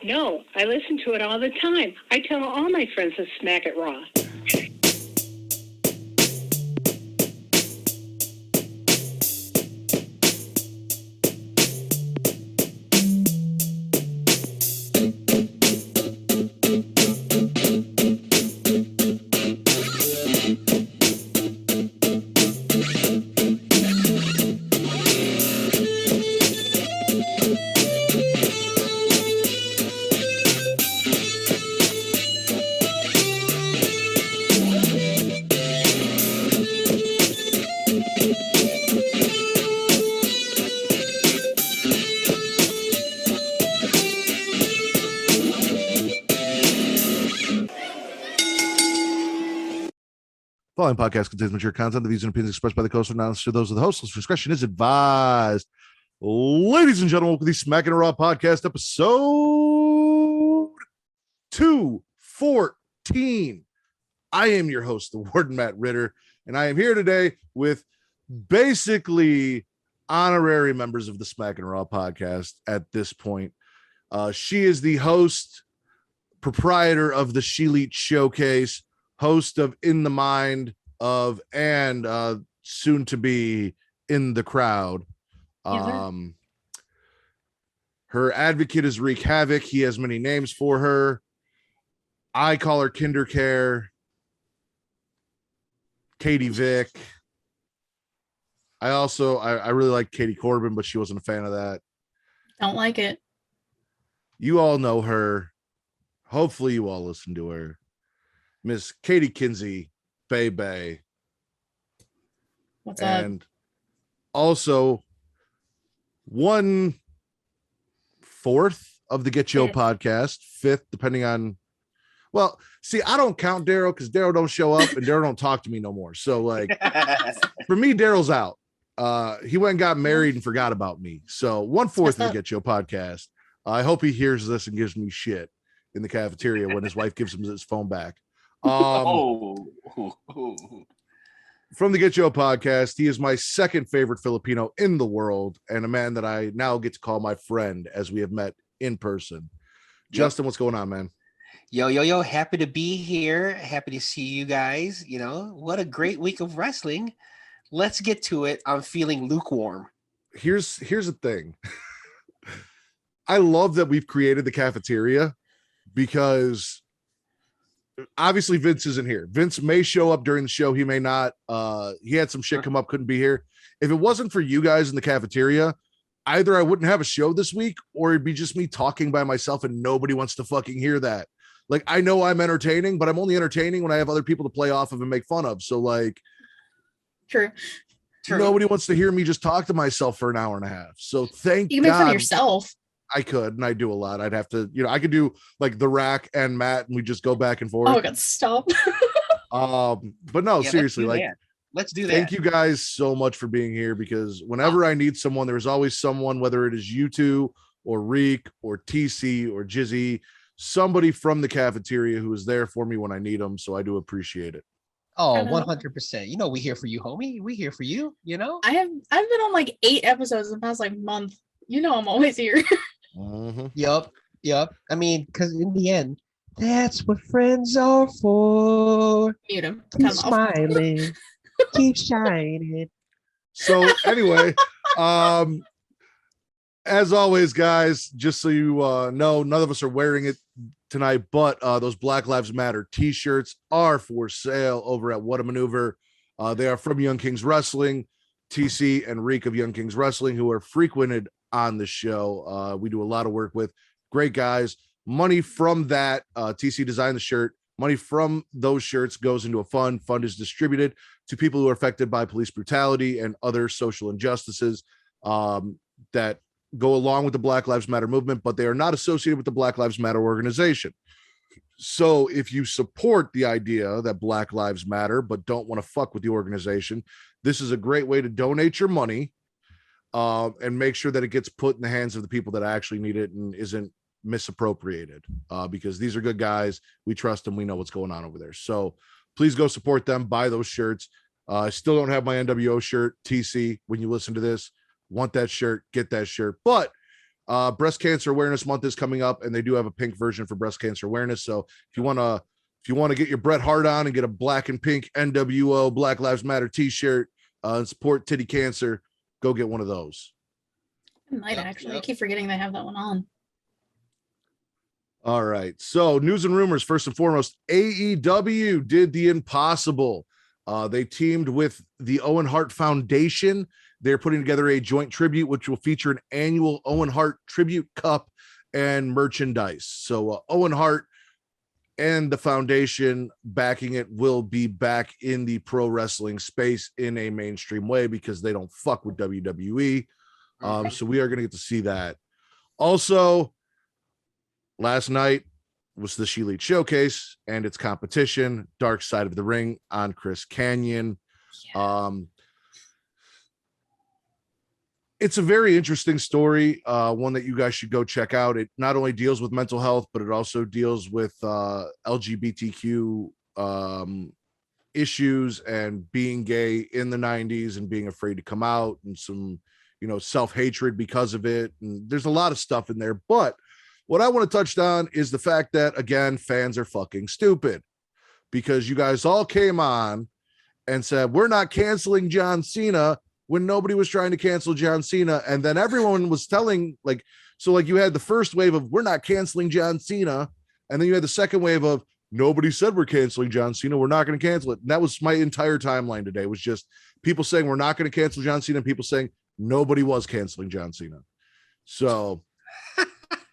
No, I listen to it all the time. I tell all my friends to Smack It Raw. The following podcast contains mature content. The views and opinions expressed by the host are not necessarily those of the host. Discretion is advised. Ladies and gentlemen, welcome to the Smackin It Raw podcast, episode 214. I am your host, the Warden Matt Ritter, and I am here today with basically honorary members of the Smackin It Raw podcast at this point. She is the host, proprietor of the She-Leet Showcase, host of In the Mind of, and soon to be In the Crowd. Her advocate is Wreak Havoc. He has many names for her. I call her Kindercare. Katie Vick. I really like Katie Corbin, but she wasn't a fan of that. Don't like it. You all know her. Hopefully you all listen to her. Miss Katie Kinsey, Bay. What's and up? Also 1/4 of the Get Yo podcast, 5th, depending on. Well, see, I don't count Daryl because Daryl don't show up and Daryl don't talk to me no more. So, like, for me, Daryl's out. He went and got married and forgot about me. So 1/4 of the Get Yo podcast. I hope he hears this and gives me shit in the cafeteria when his wife gives him his phone back. From the Get Yo podcast, he is my second favorite Filipino in the world and a man that I now get to call my friend as we have met in person. Justin, what's going on, man? Yo, happy to be here. Happy to see you guys. You know, what a great week of wrestling. Let's get to it. I'm feeling lukewarm. Here's the thing. I love that we've created the cafeteria because obviously Vince isn't here. Vince may show up during the show. He may not. He had some shit come up, couldn't be here. If it wasn't for you guys in the cafeteria, either I wouldn't have a show this week or it'd be just me talking by myself and nobody wants to fucking hear that. Like, I know I'm entertaining, but I'm only entertaining when I have other people to play off of and make fun of. So, like, True. Nobody wants to hear me just talk to myself for an hour and a half. So thank you can make God fun of yourself. I could, and I do a lot. I'd have to, I could do like the Rack and Matt, and we just go back and forth. Oh my God, stop. But no, seriously, let's do that. Thank you guys so much for being here because whenever I need someone, there's always someone, whether it is you two or Reek or TC or Jizzy, somebody from the cafeteria who is there for me when I need them. So I do appreciate it. Oh, 100%. You know, we here for you, homie. We here for you, you know? I've been on like 8 episodes in the past like month. You know I'm always here. Mm-hmm. Yep. I mean, because in the end, that's what friends are for. Mute him. Keep smiling. Keep shining. So anyway, as always, guys, just so you know, none of us are wearing it tonight, but those Black Lives Matter t-shirts are for sale over at What a Maneuver. They are from Young Kings Wrestling. TC and Reek of Young Kings Wrestling, who are frequented on the show. We do a lot of work with great guys. Money from that, TC designed the shirt. Money from those shirts goes into a fund. Fund is distributed to people who are affected by police brutality and other social injustices that go along with the Black Lives Matter movement, but they are not associated with the Black Lives Matter organization. So if you support the idea that Black Lives Matter, but don't want to fuck with the organization, this is a great way to donate your money and make sure that it gets put in the hands of the people that actually need it and isn't misappropriated because these are good guys. We trust them. We know what's going on over there. So please go support them, buy those shirts. I still don't have my NWO shirt. TC, when you listen to this, want that shirt, get that shirt. But Breast Cancer Awareness Month is coming up, and they do have a pink version for breast cancer awareness. So if you want to get your Bret Hart on and get a black and pink NWO Black Lives Matter t-shirt and support titty cancer, go get one of those. I might actually. I keep forgetting they have that one on. All right. So news and rumors. First and foremost, AEW did the impossible. They teamed with the Owen Hart Foundation. They're putting together a joint tribute, which will feature an annual Owen Hart tribute cup and merchandise. So Owen Hart and the foundation backing it will be back in the pro wrestling space in a mainstream way because they don't fuck with WWE. So we are going to get to see that. Also, last night was the She Elite Showcase and its competition, Dark Side of the Ring on Chris Kanyon. Yeah. It's a very interesting story, one that you guys should go check out. It not only deals with mental health, but it also deals with LGBTQ issues and being gay in the 90s and being afraid to come out and some, self-hatred because of it. And there's a lot of stuff in there. But what I want to touch on is the fact that, again, fans are fucking stupid because you guys all came on and said, we're not canceling John Cena when nobody was trying to cancel John Cena. And then everyone was telling you had the first wave of we're not canceling John Cena. And then you had the second wave of nobody said we're canceling John Cena. We're not going to cancel it. And that was my entire timeline today was just people saying we're not going to cancel John Cena and people saying nobody was canceling John Cena. So,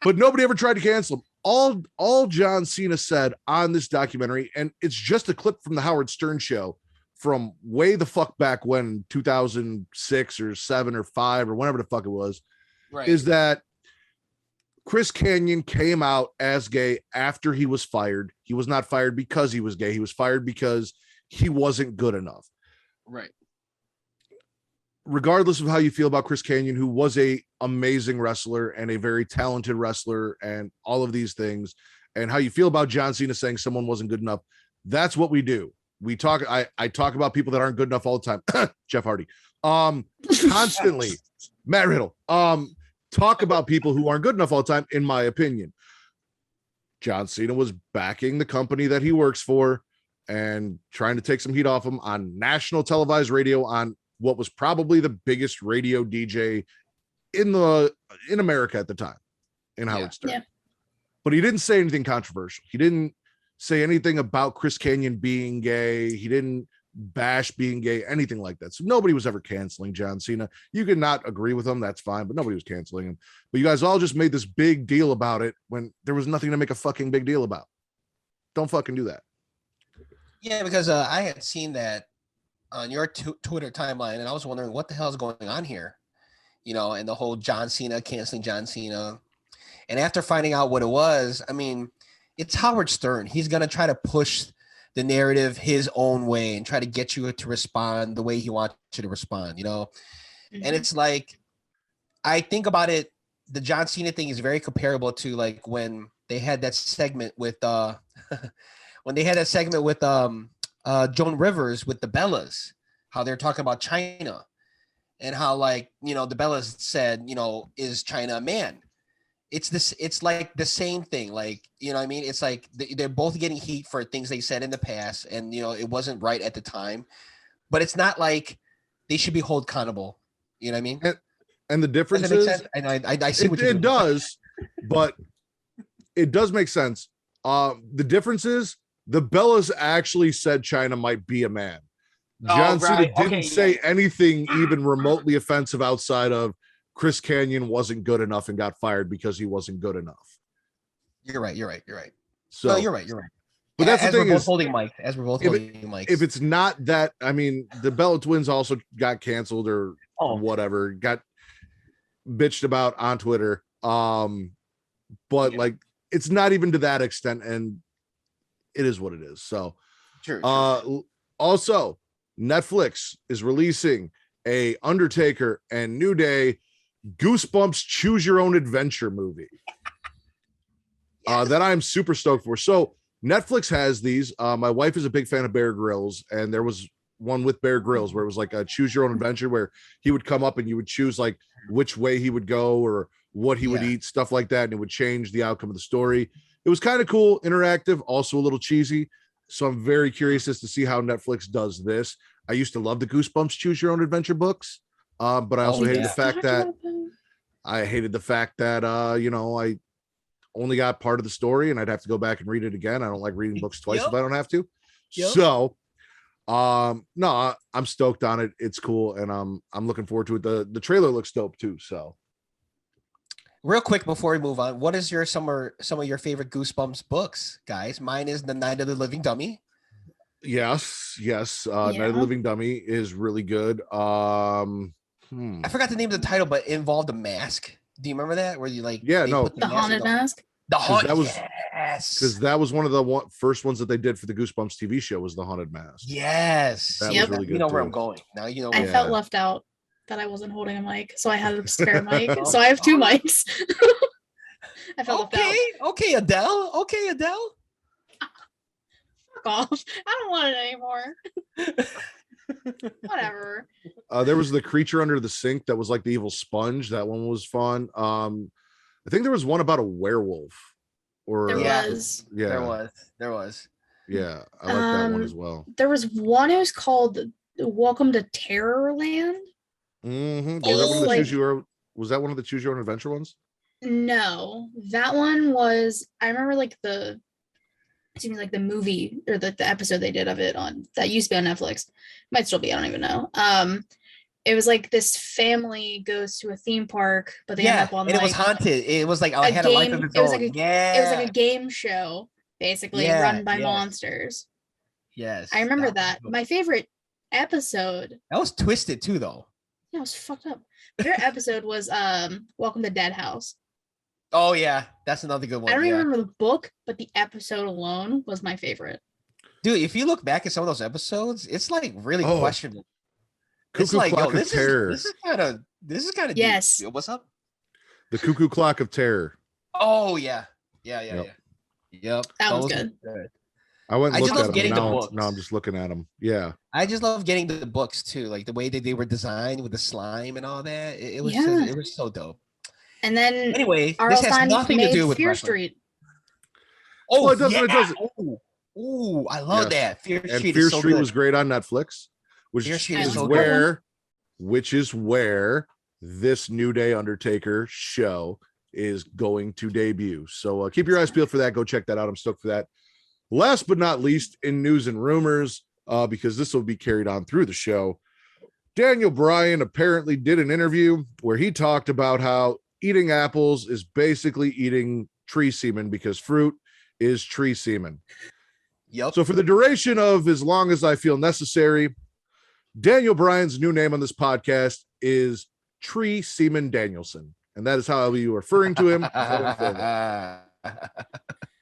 but nobody ever tried to cancel him. All John Cena said on this documentary, and it's just a clip from the Howard Stern show from way the fuck back when 2006 or 7 or 5 or whenever the fuck it was, right, is that Chris Kanyon came out as gay after he was fired. He was not fired because he was gay. He was fired because he wasn't good enough. Right. Regardless of how you feel about Chris Kanyon, who was a amazing wrestler and a very talented wrestler and all of these things, and how you feel about John Cena saying someone wasn't good enough, that's what we do. We talk. I talk about people that aren't good enough all the time. Jeff Hardy, constantly. Matt Riddle, talk about people who aren't good enough all the time. In my opinion, John Cena was backing the company that he works for and trying to take some heat off him on national televised radio on what was probably the biggest radio DJ in America at the time, in Howard Stern. Yeah. But he didn't say anything controversial. He didn't say anything about Chris Kanyon being gay. He didn't bash being gay, anything like that. So nobody was ever canceling John Cena. You could not agree with him, that's fine, but nobody was canceling him. But you guys all just made this big deal about it when there was nothing to make a fucking big deal about. Don't fucking do that. Yeah, because I had seen that on your Twitter timeline, and I was wondering what the hell is going on here, and the whole John Cena canceling John Cena. And after finding out what it was, I mean, it's Howard Stern. He's going to try to push the narrative his own way and try to get you to respond the way he wants you to respond, Mm-hmm. And it's like, I think about it, the John Cena thing is very comparable to like when they had that segment with Joan Rivers with the Bellas, how they're talking about China and how the Bellas said, is China a man? It's like the same thing. Like, what I mean? It's like they're both getting heat for things they said in the past. And, it wasn't right at the time, but it's not like they should be held accountable. You know what I mean? And the difference is, I see what it does, but it does make sense. The difference is the Bellas actually said China might be a man. John Cena didn't say anything even remotely offensive outside of Chris Kanyon wasn't good enough and got fired because he wasn't good enough. You're right. So no, you're right. But that's the thing is holding mics. As we're both holding mics. If it's not that, I mean, the Bella Twins also got canceled or whatever, got bitched about on Twitter. But like, it's not even to that extent, and it is what it is. So, true. Also, Netflix is releasing a Undertaker and New Day Goosebumps Choose Your Own Adventure movie that I'm super stoked for. So Netflix has these. My wife is a big fan of Bear Grylls, and there was one with Bear Grylls where it was like a choose your own adventure where he would come up and you would choose like which way he would go or what he would eat, stuff like that, and it would change the outcome of the story. It was kind of cool, interactive, also a little cheesy. So I'm very curious as to see how Netflix does this. I used to love the Goosebumps choose your own adventure books, but I also hated the fact that you know, I only got part of the story and I'd have to go back and read it again. I don't like reading books twice if I don't have to. So no, I'm stoked on it. It's cool, and I'm looking forward to it. The trailer looks dope too. So real quick before we move on, what is some of your favorite Goosebumps books, guys? Mine is The Night of the Living Dummy. Night of the Living Dummy is really good. I forgot the name of the title, but it involved a mask. Do you remember that? Where you like the haunted mask? The haunted, because that was one of the first ones that they did for the Goosebumps TV show was the haunted mask. Yes, that was really good. You know where I'm going now. You know, I felt left out that I wasn't holding a mic, so I had a spare mic. So I have two mics. I felt left out. Okay, Adele. Okay, Adele. Fuck off! I don't want it anymore. Whatever. There was the creature under the sink that was like the evil sponge. That one was fun. I think there was one about a werewolf. Or there was. Yeah. There was. Yeah, I like that one as well. There was one. It was called Welcome to Terrorland. Was that one of the choose your own adventure ones? No, that one was. I remember like the movie or the episode they did of it on that used to be on Netflix. Might still be. I don't even know. It was like this family goes to a theme park, but they end up on and it was haunted. It was like it had a life of its own. It was like a game show, basically run by monsters. Yes, I remember that. My favorite episode. That was twisted too, though. Yeah, it was fucked up. My favorite episode was Welcome to Dead House. Oh yeah, that's another good one. I don't even remember the book, but the episode alone was my favorite. Dude, if you look back at some of those episodes, it's like really questionable. Cuckoo Clock of Terror. This is kind of yes. Deep. What's up? The Cuckoo Clock of Terror. Oh yeah. Yep. That was good. I went and looked at them. Now I'm just looking at them. Yeah. I just love getting the books too, like the way that they were designed with the slime and all that. It was so dope. And then anyway, this has nothing to do with Fear Street. Oh, it doesn't. It doesn't. Oh, I love that. Fear Street was great on Netflix. Which is where this New Day Undertaker show is going to debut. So keep your eyes peeled for that. Go check that out. I'm stoked for that. Last but not least, in news and rumors, because this will be carried on through the show, Daniel Bryan apparently did an interview where he talked about how eating apples is basically eating tree semen because fruit is tree semen. Yep. So for the duration of as long as I feel necessary, Daniel Bryan's new name on this podcast is Tree Seaman Danielson, and that is how I'll be referring to him.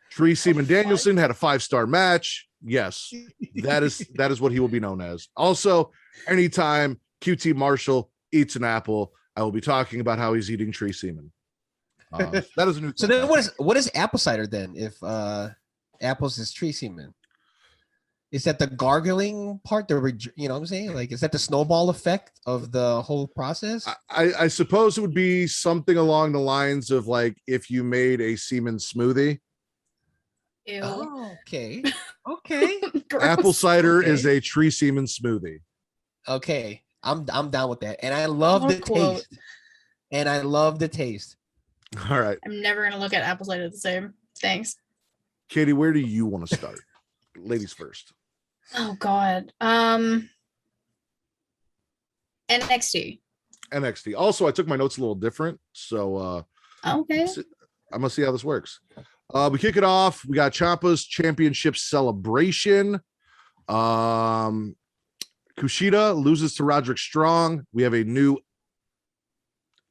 Tree Seaman Danielson had a 5-star match. Yes, that is what he will be known as. Also, anytime QT Marshall eats an apple, I will be talking about how he's eating tree semen. That is a new. So then, what is apple cider then? If apples is tree semen. Is that the gargling part? You know what I'm saying? Like, is that the snowball effect of the whole process? I suppose it would be something along the lines of like if you made a semen smoothie. Ew. Oh, okay. Apple cider is a tree semen smoothie. Okay, I'm down with that, and I love the taste. And I love the taste. All right. I'm never gonna look at apple cider the same. Thanks. Katie, where do you want to start? Ladies first. Oh God. NXT. Also, I took my notes a little different, so okay. I'm gonna see how this works. We kick it off. We got Ciampa's championship celebration. Kushida loses to Roderick Strong. We have a new,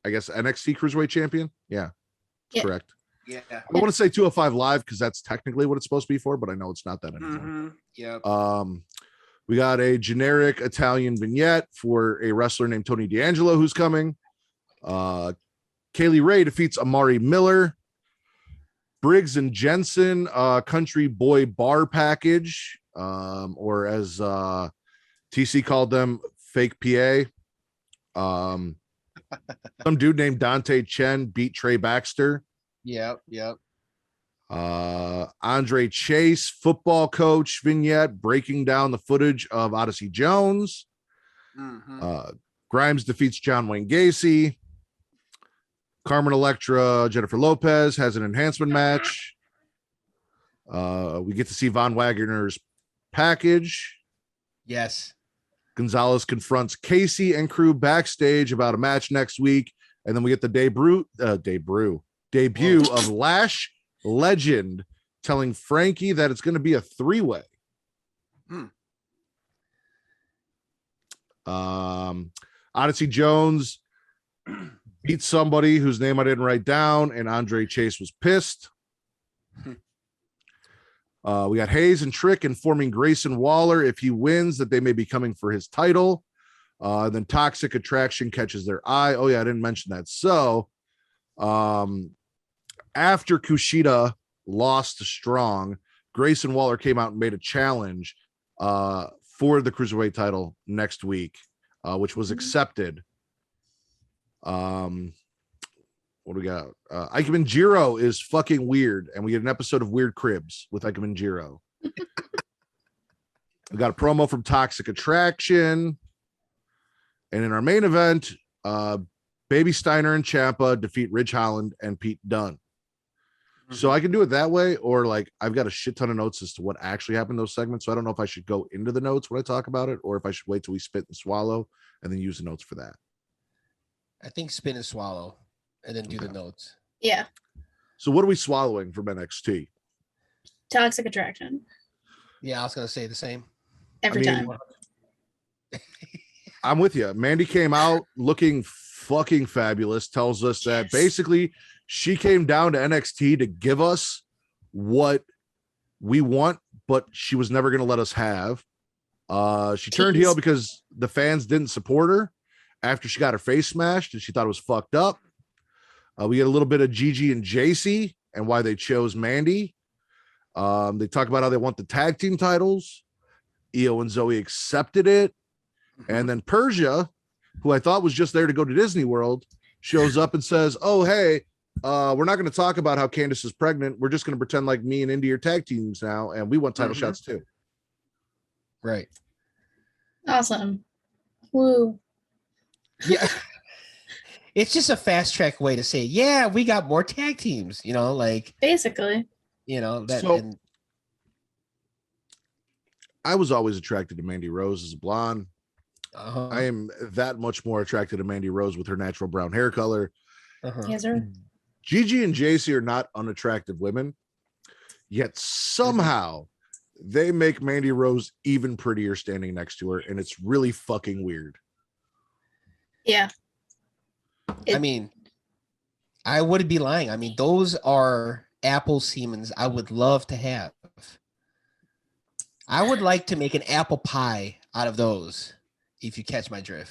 I guess, NXT Cruiserweight champion. Yeah. Correct. Yeah. I want to say 205 Live because that's technically what it's supposed to be for, but I know it's not that anymore. Mm-hmm. Yeah. We got a generic Italian vignette for a wrestler named Tony D'Angelo who's coming. Kaylee Ray defeats Amari Miller. Briggs and Jensen, country boy bar package, or as TC called them fake PA. Some dude named Dante Chen beat Trey Baxter. Yep. Andre Chase, football coach vignette, breaking down the footage of Odyssey Jones. Grimes defeats John Wayne Gacy. Carmen Electra, Jennifer Lopez has an enhancement match. We get to see Von Wagner's package. Yes. Gonzalez confronts Casey and crew backstage about a match next week. And then we get the debut of Lash Legend telling Frankie that it's going to be a 3-way. Odyssey Jones beat somebody whose name I didn't write down, and Andre Chase was pissed. We got Hayes and Trick informing Grayson Waller if he wins that they may be coming for his title. Then Toxic Attraction catches their eye. Oh yeah, I didn't mention that. So after Kushida lost to Strong, Grayson Waller came out and made a challenge for the Cruiserweight title next week, which was accepted. What do we got? Ikemen Jiro is fucking weird, and we get an episode of Weird Cribs with Ikemen Jiro. We got a promo from Toxic Attraction. And in our main event, Baby Steiner and Ciampa defeat Ridge Holland and Pete Dunne. So I can do it that way, or like I've got a shit ton of notes as to what actually happened in those segments. So I don't know if I should go into the notes when I talk about it, or if I should wait till we spit and swallow and then use the notes for that. I think spin and swallow and then do the notes. Yeah. So what are we swallowing from NXT? Toxic Attraction. Yeah, I was going to say the same. Every time. I'm with you. Mandy came out looking fucking fabulous, tells us that basically she came down to NXT to give us what we want, but she was never going to let us have. She turned heel because the fans didn't support her after she got her face smashed and she thought it was fucked up. We get a little bit of Gigi and JC and why they chose Mandy. They talk about how they want the tag team titles. Io and Zoe accepted it. And then Persia, who I thought was just there to go to Disney World, shows up and says, oh, hey, we're not going to talk about how Candace is pregnant. We're just going to pretend like me and Indy are tag teams now, and we want title shots too. Right. Awesome. Woo. Yeah. It's just a fast track way to say, yeah, we got more tag teams, like basically, that. So, I was always attracted to Mandy Rose as a blonde. I am that much more attracted to Mandy Rose with her natural brown hair color. Yes, sir. Gigi and JC are not unattractive women, yet somehow they make Mandy Rose even prettier standing next to her, and it's really fucking weird. Yeah. I wouldn't be lying. Those are apple semens I would love to have. I would like to make an apple pie out of those, if you catch my drift.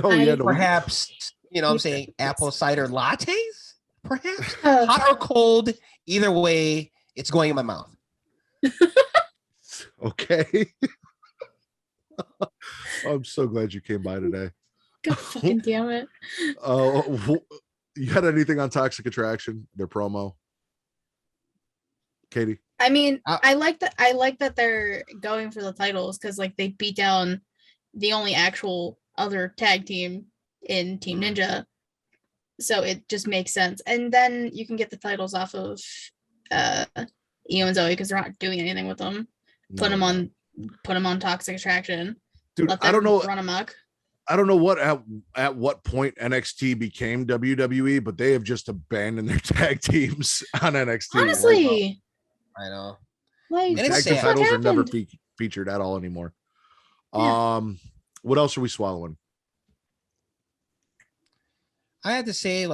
Oh, yeah, perhaps, I'm saying apple cider lattes, perhaps hot or cold. Either way, it's going in my mouth. Okay. I'm so glad you came by today. God fucking damn it. You had anything on Toxic Attraction, their promo? Katie? I like that they're going for the titles because like they beat down the only actual other tag team in Team Ninja. So it just makes sense. And then you can get the titles off of Io and Zoe because they're not doing anything with them. Put them on Toxic Attraction. Dude, Let them I don't know. Run amok. I don't know what at what point NXT became WWE, but they have just abandoned their tag teams on NXT. Honestly, I know. Like, tag team titles are never featured at all anymore. Yeah. What else are we swallowing? I had to say,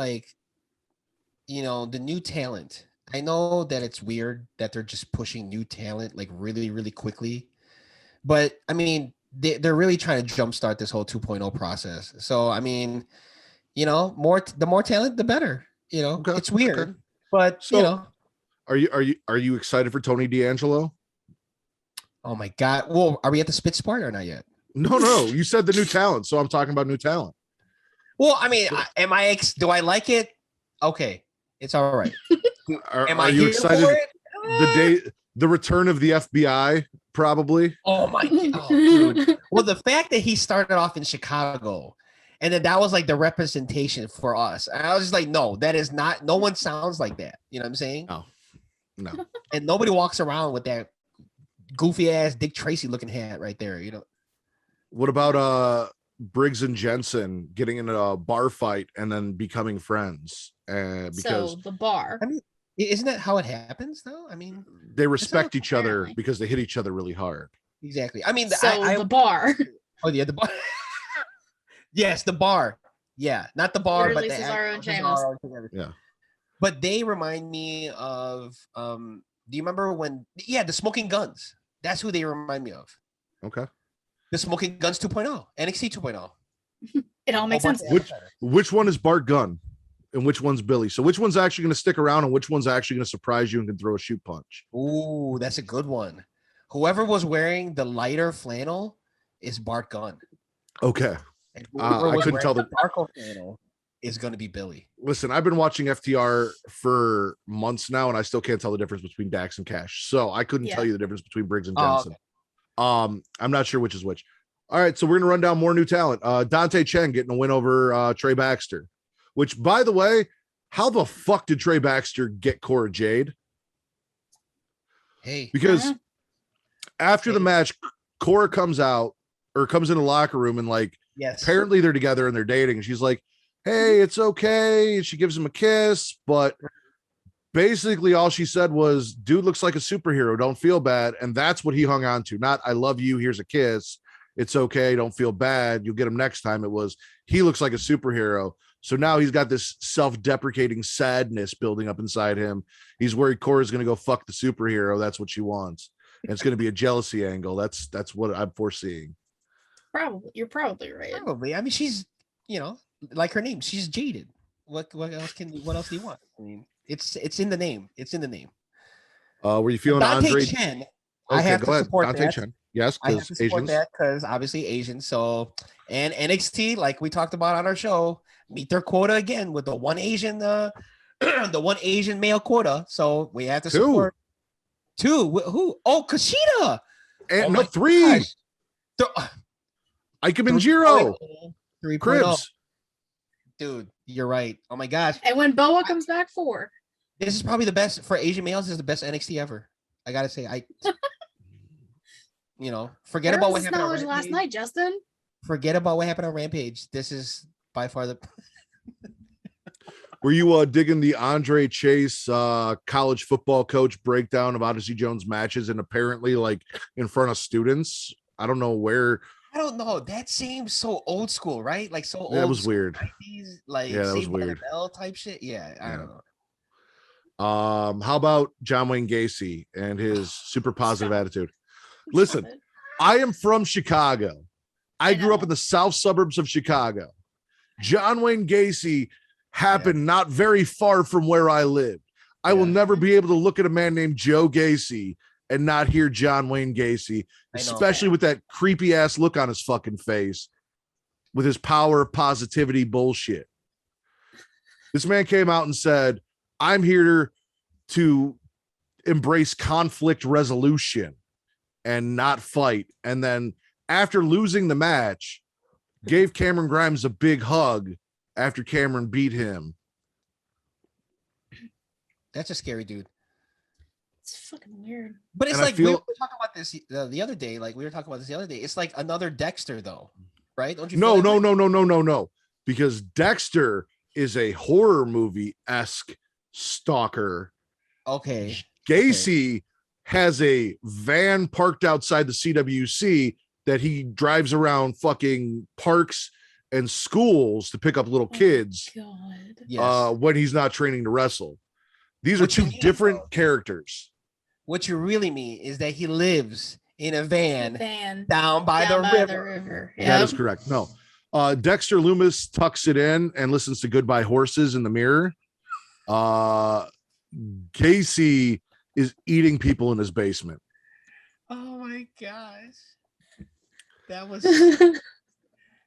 the new talent. I know that it's weird that they're just pushing new talent like really, really quickly, but they're really trying to jumpstart this whole 2.0 process. So, the more talent, the better. Okay, it's weird, okay. But are you excited for Tony D'Angelo? Oh my God! Well, are we at the spits part or not yet? No. You said the new talent, so I'm talking about new talent. Well, I mean, do I like it? Okay, it's all right. Am I Are you here excited? for it? The return of the FBI, probably. Oh my god, dude. Well, the fact that he started off in Chicago and then that was like the representation for us. And I was just like, no, that is not, no one sounds like that. You know what I'm saying? No. And nobody walks around with that goofy ass Dick Tracy looking hat right there, you know. What about Briggs and Jensen getting in a bar fight and then becoming friends? Because So the bar. I mean, isn't that how it happens though? I mean, they respect each other apparently. because they hit each other really hard. exactly. I mean, So the bar. Oh yeah, the bar. Yes, the bar. Yeah, not the bar, Literally but the Cesaro and Cesaro Sheamus. Yeah. But they remind me of do you remember when the Smoking Guns? That's who they remind me of. Okay. The Smoking Guns 2.0, NXT 2.0. It all makes sense. Which one is Bart Gunn and which one's Billy? So which one's actually going to stick around and which one's actually going to surprise you and can throw a shoot punch? Ooh, that's a good one. Whoever was wearing the lighter flannel is Bart Gunn. Okay. And I couldn't tell the darker flannel is going to be Billy. Listen, I've been watching FTR for months now, and I still can't tell the difference between Dax and Cash. So I couldn't tell you the difference between Briggs and Jensen. Okay. I'm not sure which is which. All right, so we're gonna run down more new talent. Dante Chen getting a win over Trey Baxter, which, by the way, how the fuck did Trey Baxter get Cora Jade? Hey, because after the match, Cora comes out or comes in the locker room and like, apparently they're together and they're dating. And she's like, hey, it's okay. And she gives him a kiss, but basically all she said was, dude looks like a superhero. Don't feel bad. And that's what he hung on to. Not, I love you. Here's a kiss. It's okay. Don't feel bad. You'll get him next time. It was, he looks like a superhero. So now he's got this self-deprecating sadness building up inside him. He's worried Cora's going to go fuck the superhero. That's what she wants. And it's going to be a jealousy angle. That's what I'm foreseeing. Probably. You're probably right. Probably. I mean, she's, you know, like her name, she's jaded. What else do you want? I mean, it's in the name. It's in the name. Were you feeling Dante Andre Chen? Okay, I have go to ahead. support Dante that. Chen. Yes, I have to support Asians. that because obviously Asian. So, and NXT, like we talked about on our show, meet their quota again with the one Asian, the one Asian male quota. So we have to support two. Who? Oh, Kushida. And no, three. Ike Minjiro. 3.0. Cribs. Dude, you're right. Oh my gosh. And when Boa comes back, 4. This is probably the best for Asian males. This is the best NXT ever. I gotta say, you know, forget about what happened on Rampage last night, Justin. Forget about what happened on Rampage. This is by far the. Were you digging the Andre Chase college football coach breakdown of Odyssey Jones matches and apparently like in front of students? I don't know where. I don't know. That seems so old school, right? Like so old. That was weird. 90s, like yeah, that was Saved by the weird. Bell type shit. Yeah, I don't know. How about John Wayne Gacy and his super positive attitude? Listen, I am from Chicago. I grew up in the south suburbs of Chicago. John Wayne Gacy happened not very far from where I lived. I will never be able to look at a man named Joe Gacy and not hear John Wayne Gacy, especially with that creepy ass look on his fucking face with his power of positivity bullshit. This man came out and said, I'm here to embrace conflict resolution and not fight. And then after losing the match, gave Cameron Grimes a big hug after Cameron beat him. That's a scary dude. It's fucking weird. But it's like we were talking about this the other day. Like we were talking about this the other day. It's like another Dexter, though, right? Don't you? No. Because Dexter is a horror movie-esque stalker. Okay. Gacy has a van parked outside the CWC that he drives around fucking parks and schools to pick up little kids when he's not training to wrestle. These are two different characters. What you really mean is that he lives in a van down by the river. Yep. That is correct. No. Dexter Loomis tucks it in and listens to Goodbye Horses in the mirror. Gacy is eating people in his basement. Oh my gosh. That was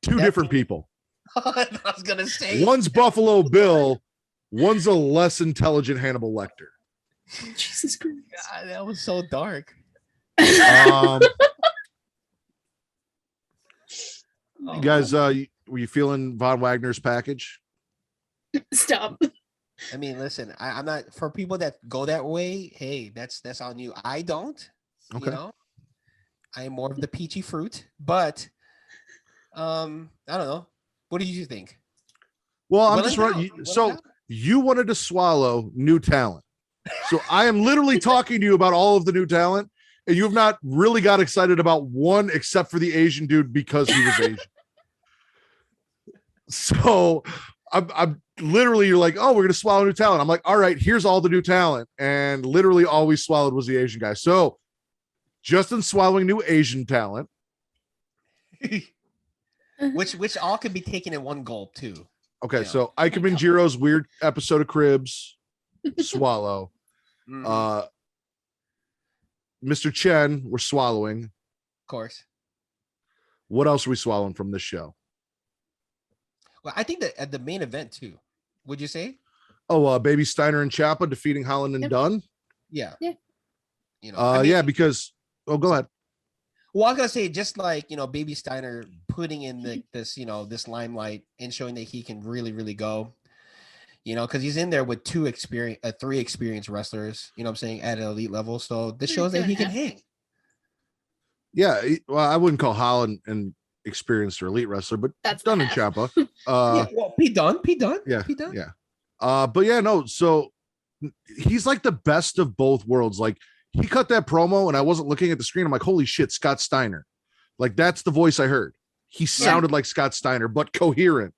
Two different people. I was gonna say. One's Buffalo Bill. One's a less intelligent Hannibal Lecter. Jesus Christ. God, that was so dark. You guys, were you feeling Von Wagner's package? Stop. I mean, listen, I'm not for people that go that way. Hey, that's on you. I don't. Okay. You know, I am more of the peachy fruit, but I don't know. What do you think? Well, I'm Well just endowed. running. Well So endowed. you wanted to swallow new talent. So I am literally talking to you about all of the new talent, and you have not really got excited about one except for the Asian dude because he was Asian. So I'm literally, you're like, oh, we're gonna swallow new talent. I'm like, all right, here's all the new talent, and literally all we swallowed was the Asian guy. So Justin swallowing new Asian talent. which all can be taken in one gulp too. Okay, Yeah. so Ike Manjiro's weird episode of Cribs, swallow. Of Mr. Chen, we're swallowing. course. What else are we swallowing from this show? Well, I think that at the main event too. Would you say? Oh, Baby Steiner and Ciampa defeating Holland and Yep. Dunn. Yeah. Yeah. You know. I mean, Yeah, because go ahead. Well, I was gonna say just like Baby Steiner putting in this limelight and showing that he can really, really go. Because he's in there with three experienced wrestlers. You know what I'm saying, at an elite level. So this shows that he can hang. Yeah, well, I wouldn't call Holland an experienced or elite wrestler, but That's Dunn the and half. Ciampa. Yeah, well, Pete Dunne. Yeah, Pete Dunne. yeah. But yeah, no. So he's like the best of both worlds. Like he cut that promo, and I wasn't looking at the screen. I'm like, holy shit, Scott Steiner. Like that's the voice I heard. He sounded like Scott Steiner, but coherent.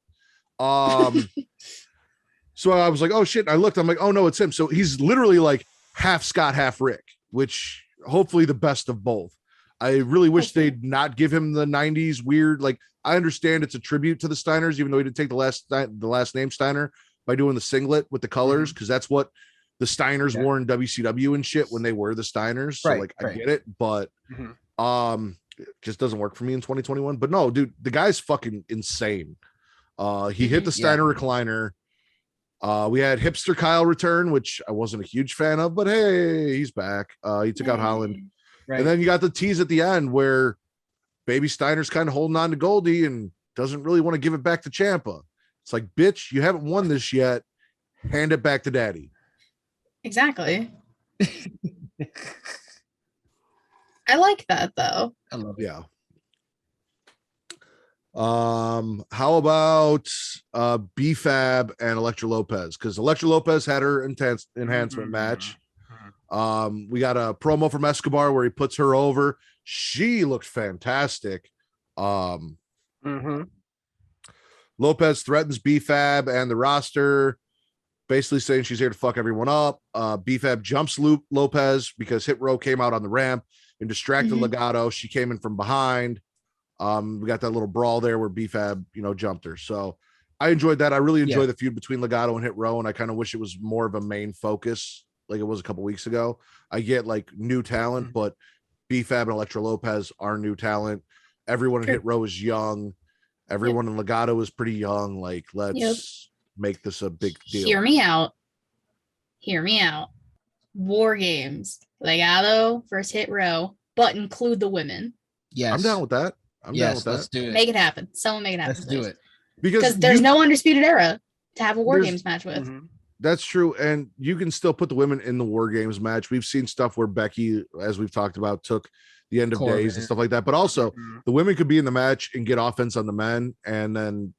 So I was like, oh shit. I looked, I'm like, oh no, it's him. So he's literally like half Scott, half Rick, which hopefully the best of both. I really wish they'd not give him the 90s weird. Like I understand it's a tribute to the Steiners, even though he didn't take the last name Steiner by doing the singlet with the colors, because that's what the Steiners wore in WCW and shit when they were the Steiners. So I get it, but it just doesn't work for me in 2021. But no, dude, the guy's fucking insane. He hit the Steiner recliner. We had Hipster Kyle return, which I wasn't a huge fan of, but hey, he's back. He took out Holland. Right. And then you got the tease at the end where Baby Steiner's kind of holding on to Goldie and doesn't really want to give it back to Ciampa. It's like, bitch, you haven't won this yet. Hand it back to Daddy. Exactly. I like that though. I love it. Yeah. How about BFAB and Elektra Lopez? Because Elektra Lopez had her enhancement match. We got a promo from Escobar where he puts her over. She looked fantastic. Lopez threatens BFAB and the roster, basically saying she's here to fuck everyone up. BFAB jumps Lopez because Hit Row came out on the ramp and distracted Legado. She came in from behind. We got that little brawl there where BFAB, jumped her. So I enjoyed that. I really enjoyed the feud between Legado and Hit Row, and I kind of wish it was more of a main focus like it was a couple weeks ago. I get like new talent, but BFAB and Elektra Lopez are new talent. Everyone in Hit Row is young. Everyone in Legado is pretty young. Like, let's make this a big deal. Hear me out. War Games, Legado versus Hit Row, but include the women. Yes. I'm down with that. Let's do it. Make it happen. Someone make it happen. Let's do it. Because there's no Undisputed Era to have a War Games match with. That's true. And you can still put the women in the War Games match. We've seen stuff where Becky, as we've talked about, took the end of days and stuff like that. But also the women could be in the match and get offense on the men and then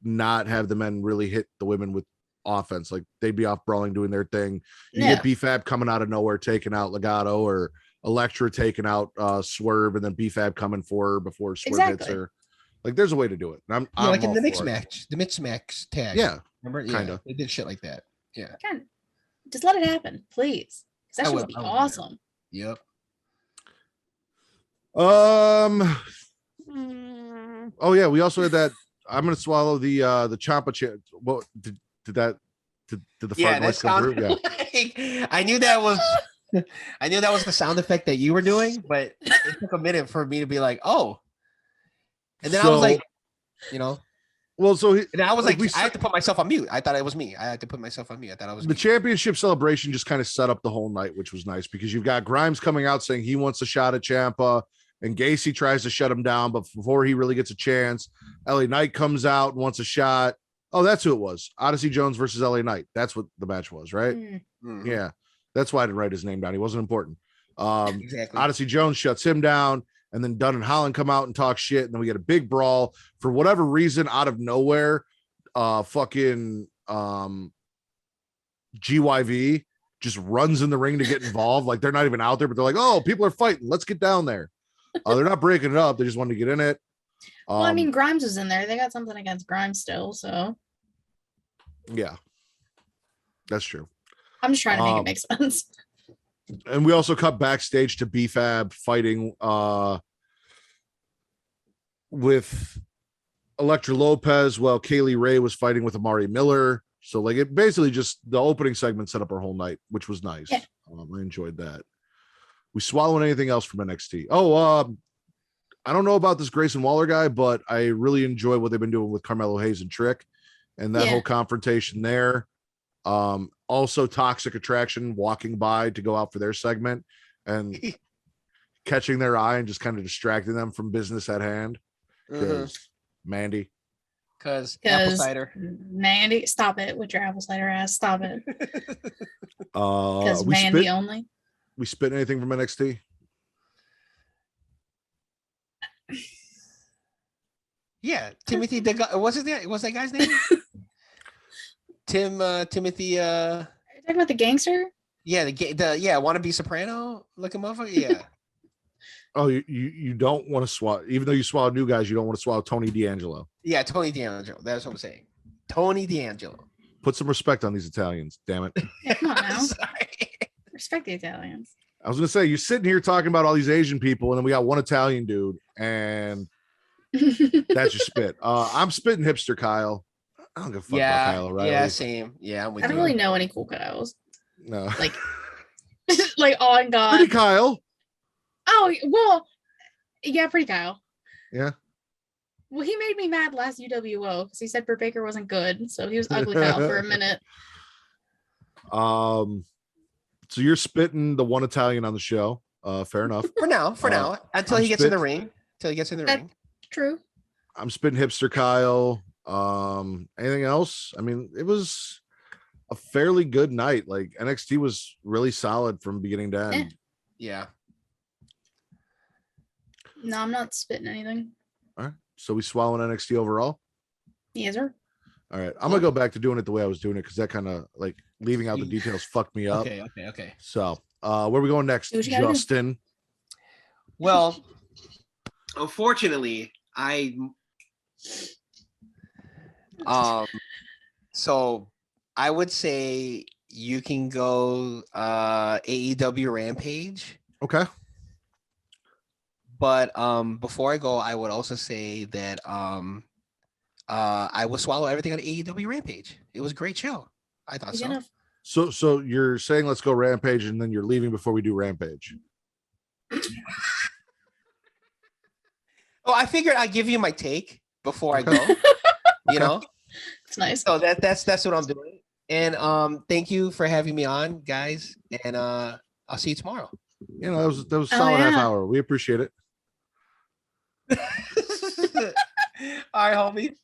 not have the men really hit the women with offense. Like they'd be off brawling, doing their thing. You get BFAB coming out of nowhere, taking out Legado, or Elektra taking out Swerve, and then BFAB coming for her before Swerve hits her. Like there's a way to do it. And I'm like in the mixed match tag. Yeah. Remember? Kind of. They did shit like that. Yeah. Kind of. Just let it happen, please. That would be awesome. Yep. Oh yeah, we also had that. I'm gonna swallow the Ciampa. What did the fart noise come through? Yeah. I knew that was the sound effect that you were doing, but it took a minute for me to be like, oh, And then I was like, well, so and I was like, we I had to put myself on mute. I thought it was me. I had to put myself on mute. I thought it was the me. championship celebration just kind of set up the whole night, which was nice because you've got Grimes coming out saying he wants a shot at Ciampa, and Gacy tries to shut him down, but before he really gets a chance, LA Knight comes out and wants a shot. Oh, that's who it was. Odyssey Jones versus LA Knight. That's what the match was, right? Mhm. Yeah. That's why I didn't write his name down. He wasn't important. Exactly. Odyssey Jones shuts him down, and then Dunn and Holland come out and talk shit, and then we get a big brawl for whatever reason out of nowhere. Fucking GYV just runs in the ring to get involved. Like they're not even out there, but they're like, oh, people are fighting. Let's get down there. They're not breaking it up. They just wanted to get in it. Well, I mean, Grimes was in there. They got something against Grimes still, so yeah, that's true. I'm just trying to make it make sense. And we also cut backstage to BFAB fighting with Elektra Lopez while Kaylee Ray was fighting with Amari Miller. So like it basically just the opening segment set up our whole night, which was nice. Yeah. I enjoyed that. We swallowing anything else from NXT? Oh, I don't know about this Grayson Waller guy, but I really enjoy what they've been doing with Carmelo Hayes and Trick and that whole confrontation there. Also Toxic Attraction walking by to go out for their segment and catching their eye and just kind of distracting them from business at hand. Because Mandy. Because apple cider. Mandy, stop it with your apple cider ass. Stop it. Because we Mandy only. We spit anything from NXT? Yeah, Timothy Delgado. What's his name? What's that guy's name? Timothy. Are you talking about the gangster? Yeah, the wannabe soprano looking motherfucker. Yeah. Oh, you don't want to swallow, even though you swallow new guys, you don't want to swallow Tony D'Angelo. Yeah, Tony D'Angelo. That's what I'm saying. Tony D'Angelo. Put some respect on these Italians, damn it. Yeah, come on now. Respect the Italians. I was gonna say you're sitting here talking about all these Asian people, and then we got one Italian dude, and that's your spit. I'm spitting hipster Kyle. I don't give a fuck about Kyle O'Reilly. Yeah, same. Yeah, I'm with I don't you. really know any cool Kyles. No. Like, like on God. Pretty Kyle. Oh, well, yeah, pretty Kyle. Yeah. Well, he made me mad last UWO because he said Britt Baker wasn't good. So he was ugly Kyle for a minute. So you're spitting the one Italian on the show. Fair enough. For now. Until he gets in the ring. True. I'm spitting hipster Kyle. Anything else? I mean, it was a fairly good night. Like NXT was really solid from beginning to end. Yeah. No, I'm not spitting anything. All right. So we swallowing NXT overall? Yes, sir. All right. I'm gonna go back to doing it the way I was doing it because that kind of like leaving out the details fucked me up. Okay. So where are we going next, Justin? Well, unfortunately, so I would say you can go AEW Rampage. Okay. But before I go, I would also say that I will swallow everything on AEW Rampage. It was a great show. I thought so. So you're saying let's go Rampage, and then you're leaving before we do Rampage. Oh, I figured I'd give you my take before I go. You know, it's nice. So that's what I'm doing. And thank you for having me on, guys. And I'll see you tomorrow. You know, that was a solid half hour. We appreciate it. All right, homie.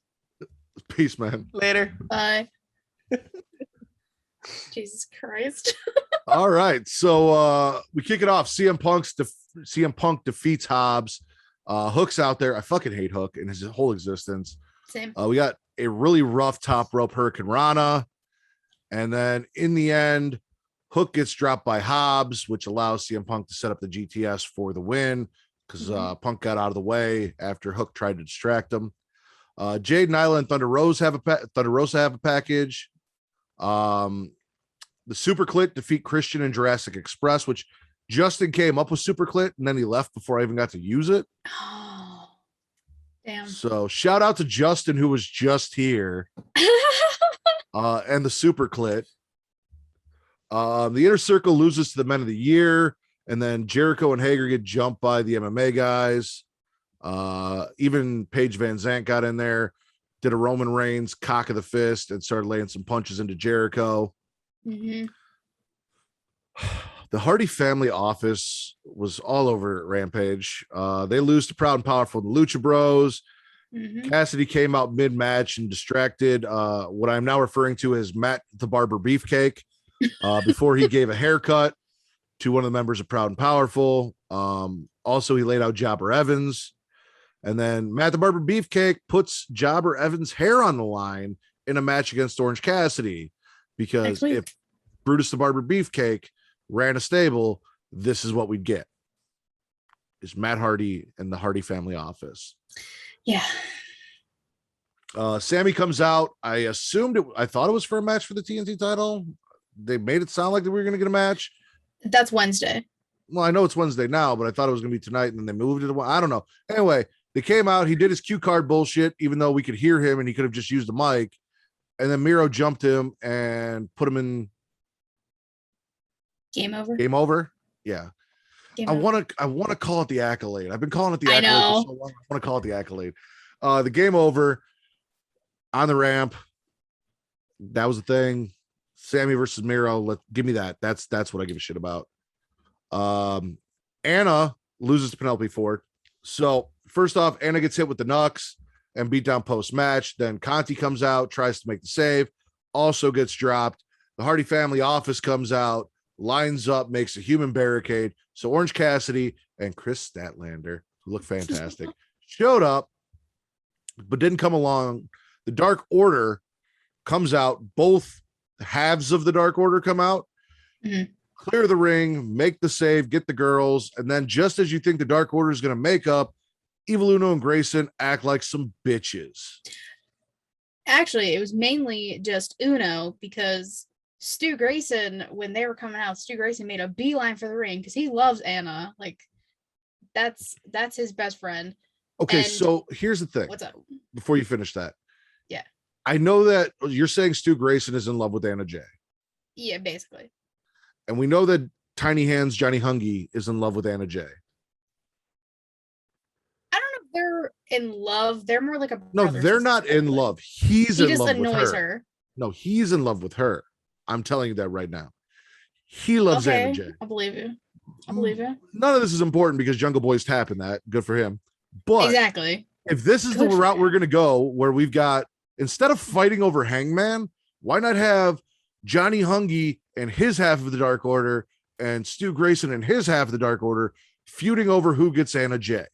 Peace, man. Later. Bye. Jesus Christ. All right. So we kick it off. CM Punk defeats Hobbs. Hook's out there. I fucking hate Hook in his whole existence. Same. We got a really rough top rope Hurricane Rana. And then in the end, Hook gets dropped by Hobbs, which allows CM Punk to set up the GTS for the win because Punk got out of the way after Hook tried to distract him. Jade, Nyla, and Thunder Rosa have a package. The Super Clit defeat Christian and Jurassic Express, which Justin came up with Super Clit and then he left before I even got to use it. Oh, damn. So shout out to Justin who was just here. And the Super Clit. The Inner Circle loses to the Men of the Year, and then Jericho and Hager get jumped by the MMA guys. Even Paige Van Zant got in there, did a Roman Reigns cock of the fist, and started laying some punches into Jericho. Mm-hmm. The Hardy family office was all over Rampage. They lose to Proud and Powerful, the Lucha Bros. Mm-hmm. Cassidy came out mid-match and distracted what I'm now referring to as Matt the Barber Beefcake before he gave a haircut to one of the members of Proud and Powerful. Also, he laid out Jobber Evans. And then Matt the Barber Beefcake puts Jobber Evans' hair on the line in a match against Orange Cassidy. Because if Brutus the Barber Beefcake ran a stable, this is what we'd get. Is Matt Hardy and the Hardy family office. Yeah. Sammy comes out. I thought it was for a match for the TNT title. They made it sound like that we were going to get a match. That's Wednesday. Well, I know it's Wednesday now, but I thought it was going to be tonight, and then they moved it. I don't know. Anyway, they came out. He did his cue card bullshit, even though we could hear him, and he could have just used the mic. And then Miro jumped him and put him in. Game over. Game over. Yeah. I want to call it the accolade. I've been calling it the accolade for so long. I want to call it the accolade. The game over on the ramp. That was the thing. Sammy versus Miro. Give me that. That's what I give a shit about. Anna loses to Penelope Ford. So first off, Anna gets hit with the Nux and beat down post match. Then Conti comes out, tries to make the save, also gets dropped. The Hardy family office comes out, lines up, makes a human barricade. So Orange Cassidy and Chris Statlander, who look fantastic, showed up, but didn't come along. The Dark Order comes out. Both halves of the Dark Order come out, clear the ring, make the save, get the girls. And then just as you think the Dark Order is going to make up, Evil Uno and Grayson act like some bitches. Actually, it was mainly just Uno because Stu Grayson, when they were coming out, Stu Grayson made a beeline for the ring because he loves Anna. Like, that's his best friend. Okay, And so here's the thing. what's up? Before you finish that. Yeah. I know that you're saying Stu Grayson is in love with Anna Jay. Yeah, basically. And we know that Tiny Hands Johnny Hungy is in love with Anna Jay. I don't know if they're in love. They're more like a No, brother, they're sister not kind in of love. thing. He's He in just love with annoys her. her. No, he's in love with her. I'm telling you that right now. He loves Anna Okay, Jay. I believe you. I believe you. None of this is important because Jungle Boy's tapping that. Good for him. But Exactly. if this is the Good for route him. we're going to go, where we've got, instead of fighting over Hangman, why not have Johnny Hungy and his half of the Dark Order and Stu Grayson and his half of the Dark Order feuding over who gets Anna Jay?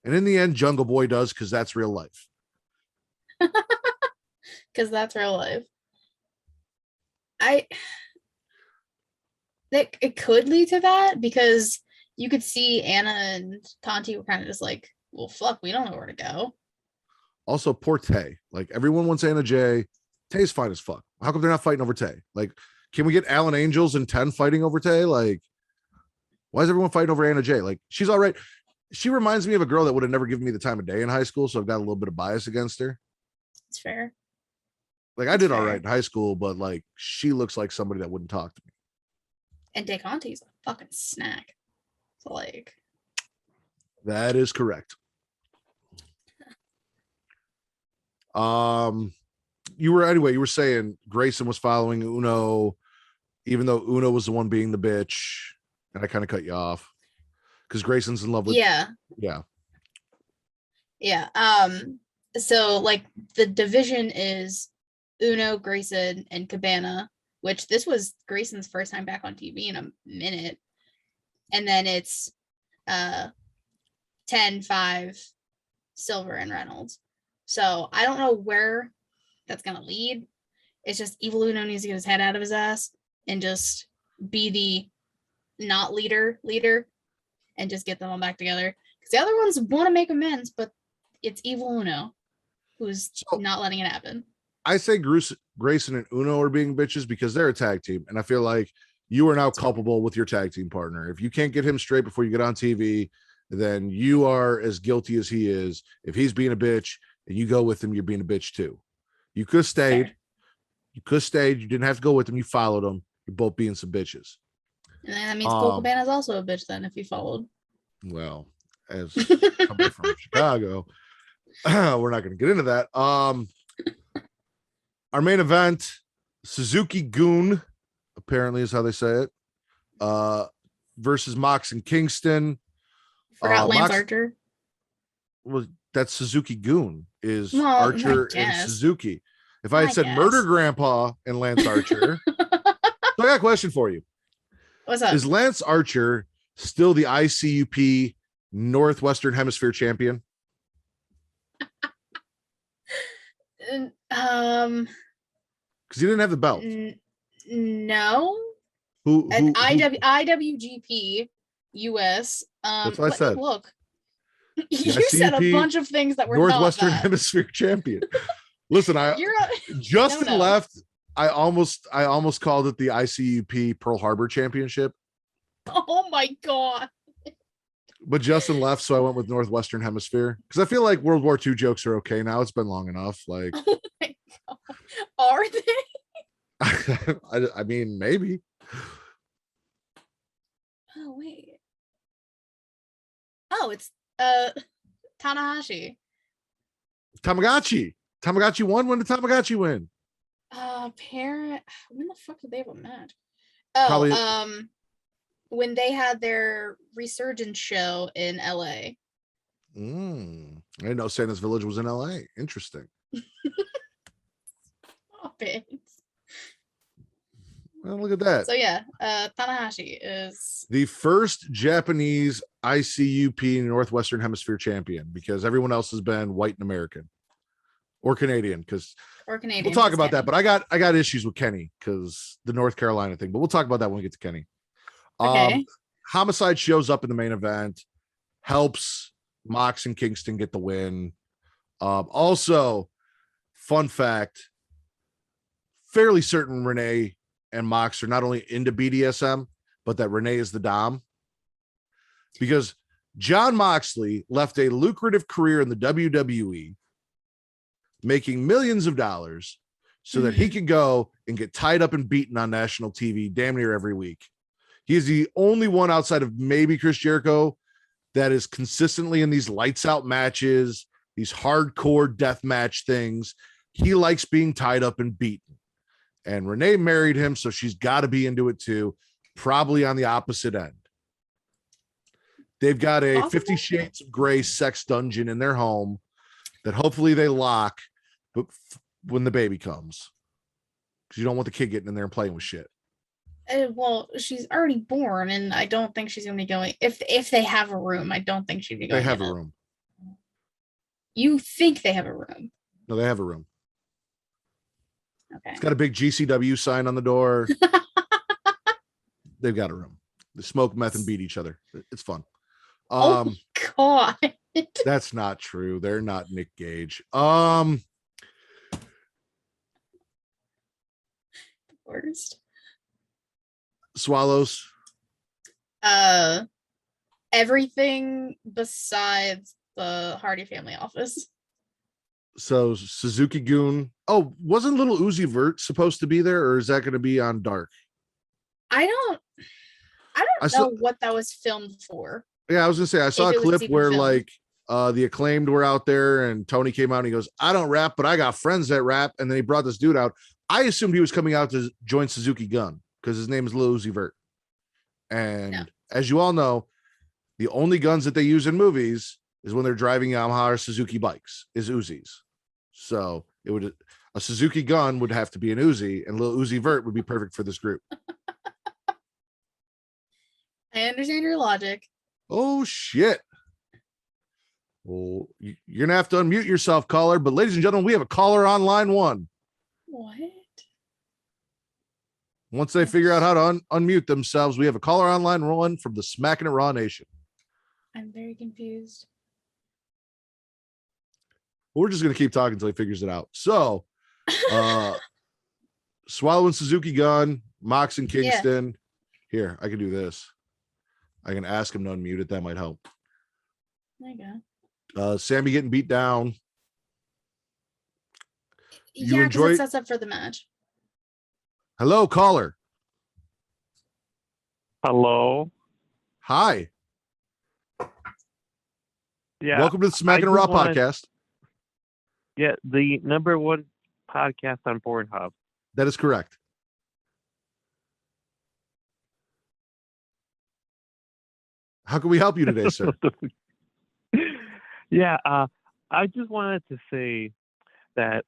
And in the end, Jungle Boy does, because that's real life. Because that's real life. It could lead to that because you could see Anna and Conti were kind of just like, well, fuck, we don't know where to go. Also, poor Tay. Like, everyone wants Anna Jay. Tay's fine as fuck. How come they're not fighting over Tay? Like, can we get Alan Angels and 10 fighting over Tay? Like, why is everyone fighting over Anna Jay? Like, she's all right. She reminds me of a girl that would have never given me the time of day in high school, so I've got a little bit of bias against her. It's fair. Like, I did all right in high school, but like, she looks like somebody that wouldn't talk to me. And Tay Conti's a fucking snack. So like, That is correct. You were saying Grayson was following Uno, even though Uno was the one being the bitch, and I kind of cut you off because Grayson's in love with yeah. So like the division is Uno, Grayson, and Cabana, which this was Grayson's first time back on TV in a minute. And then it's 10, 5, Silver, and Reynolds. So I don't know where that's gonna lead. It's just Evil Uno needs to get his head out of his ass and just be the not leader and just get them all back together. Because the other ones want to make amends, but it's Evil Uno who's not letting it happen. I say Grayson and Uno are being bitches because they're a tag team, and I feel like you are now culpable with your tag team partner. If you can't get him straight before you get on TV, then you are as guilty as he is. If he's being a bitch and you go with him, you're being a bitch too. You could have stayed. Fair. You could have stayed. You didn't have to go with him. You followed him. You're both being some bitches. And that means Cole Cabana's also a bitch then if he followed. Well, as somebody from Chicago. We're not going to get into that. Our main event, Suzuki Goon, apparently is how they say it, versus Mox and Kingston. Forgot Lance Mox, Archer. well, that's Suzuki Goon is Well, Archer I and guess. Suzuki. If I had I said guess. Murder Grandpa and Lance Archer, so I got a question for you. What's up? Is Lance Archer still the ICUP Northwestern Hemisphere champion? Um, Because he didn't have the belt. No. Who IWGP US. That's what I said. Look. You said a ICP bunch of things that were Northwestern not that. Hemisphere champion. Listen, Justin No. left. I almost called it the ICUP Pearl Harbor Championship, Oh my god. but Justin left, so I went with Northwestern Hemisphere because I feel like World War II jokes are okay now. It's been long enough. Like, Oh my god. Are they? I mean, maybe. Oh wait. Oh, it's Tanahashi. Tamagotchi won. When did Tamagotchi win? Parent. When the fuck did they have a match? Oh, Probably- when they had their resurgence show in LA. I didn't know Santa's Village was in LA. Interesting. Stop it. Well, look at that. So yeah, Tanahashi is The first Japanese ICUP Northwestern Hemisphere champion, because everyone else has been white and American or Canadian. Because or Canadian. we'll talk about that, but I got issues with Kenny because the North Carolina thing. But we'll talk about that when we get to Kenny. Okay. Homicide shows up in the main event, helps Mox and Kingston get the win. Also, fun fact, fairly certain Renee and Mox are not only into BDSM, but that Renee is the Dom. Because Jon Moxley left a lucrative career in the WWE, making millions of dollars so that he could go and get tied up and beaten on national TV damn near every week. He is the only one outside of maybe Chris Jericho that is consistently in these lights out matches, these hardcore death match things. He likes being tied up and beaten. And Renee married him, so she's got to be into it too, probably on the opposite end. They've got a 50 Shades of Grey sex dungeon in their home that hopefully they lock when the baby comes, because you don't want the kid getting in there and playing with shit. Well, she's already born, and I don't think she's gonna be going. If they have a room, I don't think she'd be going. They have a room. You think they have a room? No, they have a room. Okay. It's got a big GCW sign on the door. They've got a room. They smoke meth and beat each other. It's fun. Oh my god. That's not true. They're not Nick Gage. Worst. Swallows. Everything besides the Hardy family office. So Suzuki Goon. Oh, wasn't Little Uzi Vert supposed to be there, or is that going to be on Dark? I don't know what that was filmed for. Yeah, I was gonna say I saw a clip where filmed. like the Acclaimed were out there and Tony came out and he goes, I don't rap, but I got friends that rap. And then he brought this dude out. I assumed he was coming out to join Suzuki Gun because his name is Lil Uzi Vert. And as you all know, the only guns that they use in movies is when they're driving Yamaha or Suzuki bikes is Uzis. So a Suzuki Gun would have to be an Uzi, and Lil Uzi Vert would be perfect for this group. I understand your logic. Oh shit. Well, you're gonna have to unmute yourself, caller. But ladies and gentlemen, we have a caller on line one. What? Once they figure out how to unmute themselves, we have a caller on line one from the Smackin It Raw Nation. I'm very confused. We're just gonna keep talking until he figures it out. So Swallow and Suzuki Gun, Mox and Kingston. Here, I can do this. I can ask him to unmute it. That might help. There you go. Sammy getting beat down. Yeah, because it sets up for the match. Hello, caller. Hello. Hi. Yeah. Welcome to the Smackin' It Raw podcast. Yeah, the #1 podcast on Pornhub. That is correct. How can we help you today, sir? Yeah, I just wanted to say that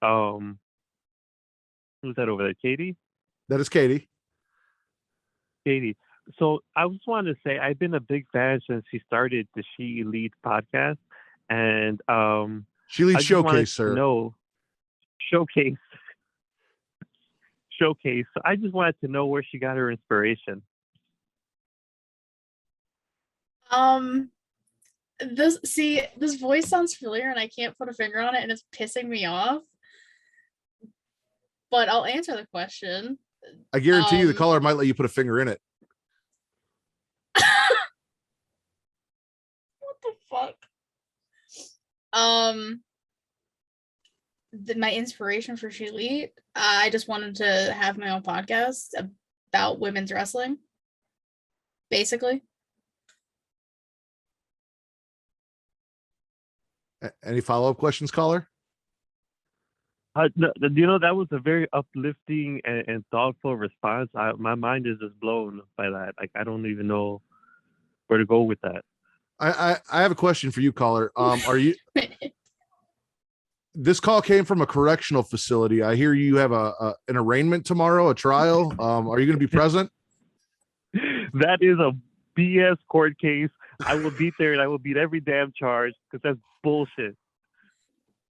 who's that over there? Katie? That is Katie. Katie. So I just wanted to say I've been a big fan since she started the She Leads podcast, and She I leads just wanted Showcase, to sir. know Showcase. Showcase. So I just wanted to know where she got her inspiration. This voice sounds familiar and I can't put a finger on it and it's pissing me off. But I'll answer the question. I guarantee you the caller might let you put a finger in it. What the fuck? My inspiration for She Lead, I just wanted to have my own podcast about women's wrestling. Basically. Any follow-up questions, caller? No, that was a very uplifting and thoughtful response. My mind is just blown by that. Like, I don't even know where to go with that. I have a question for you, caller. Are you? This call came from a correctional facility. I hear you have an arraignment tomorrow, a trial. Are you going to be present? That is a BS court case. I will be there and I will beat every damn charge because that's bullshit.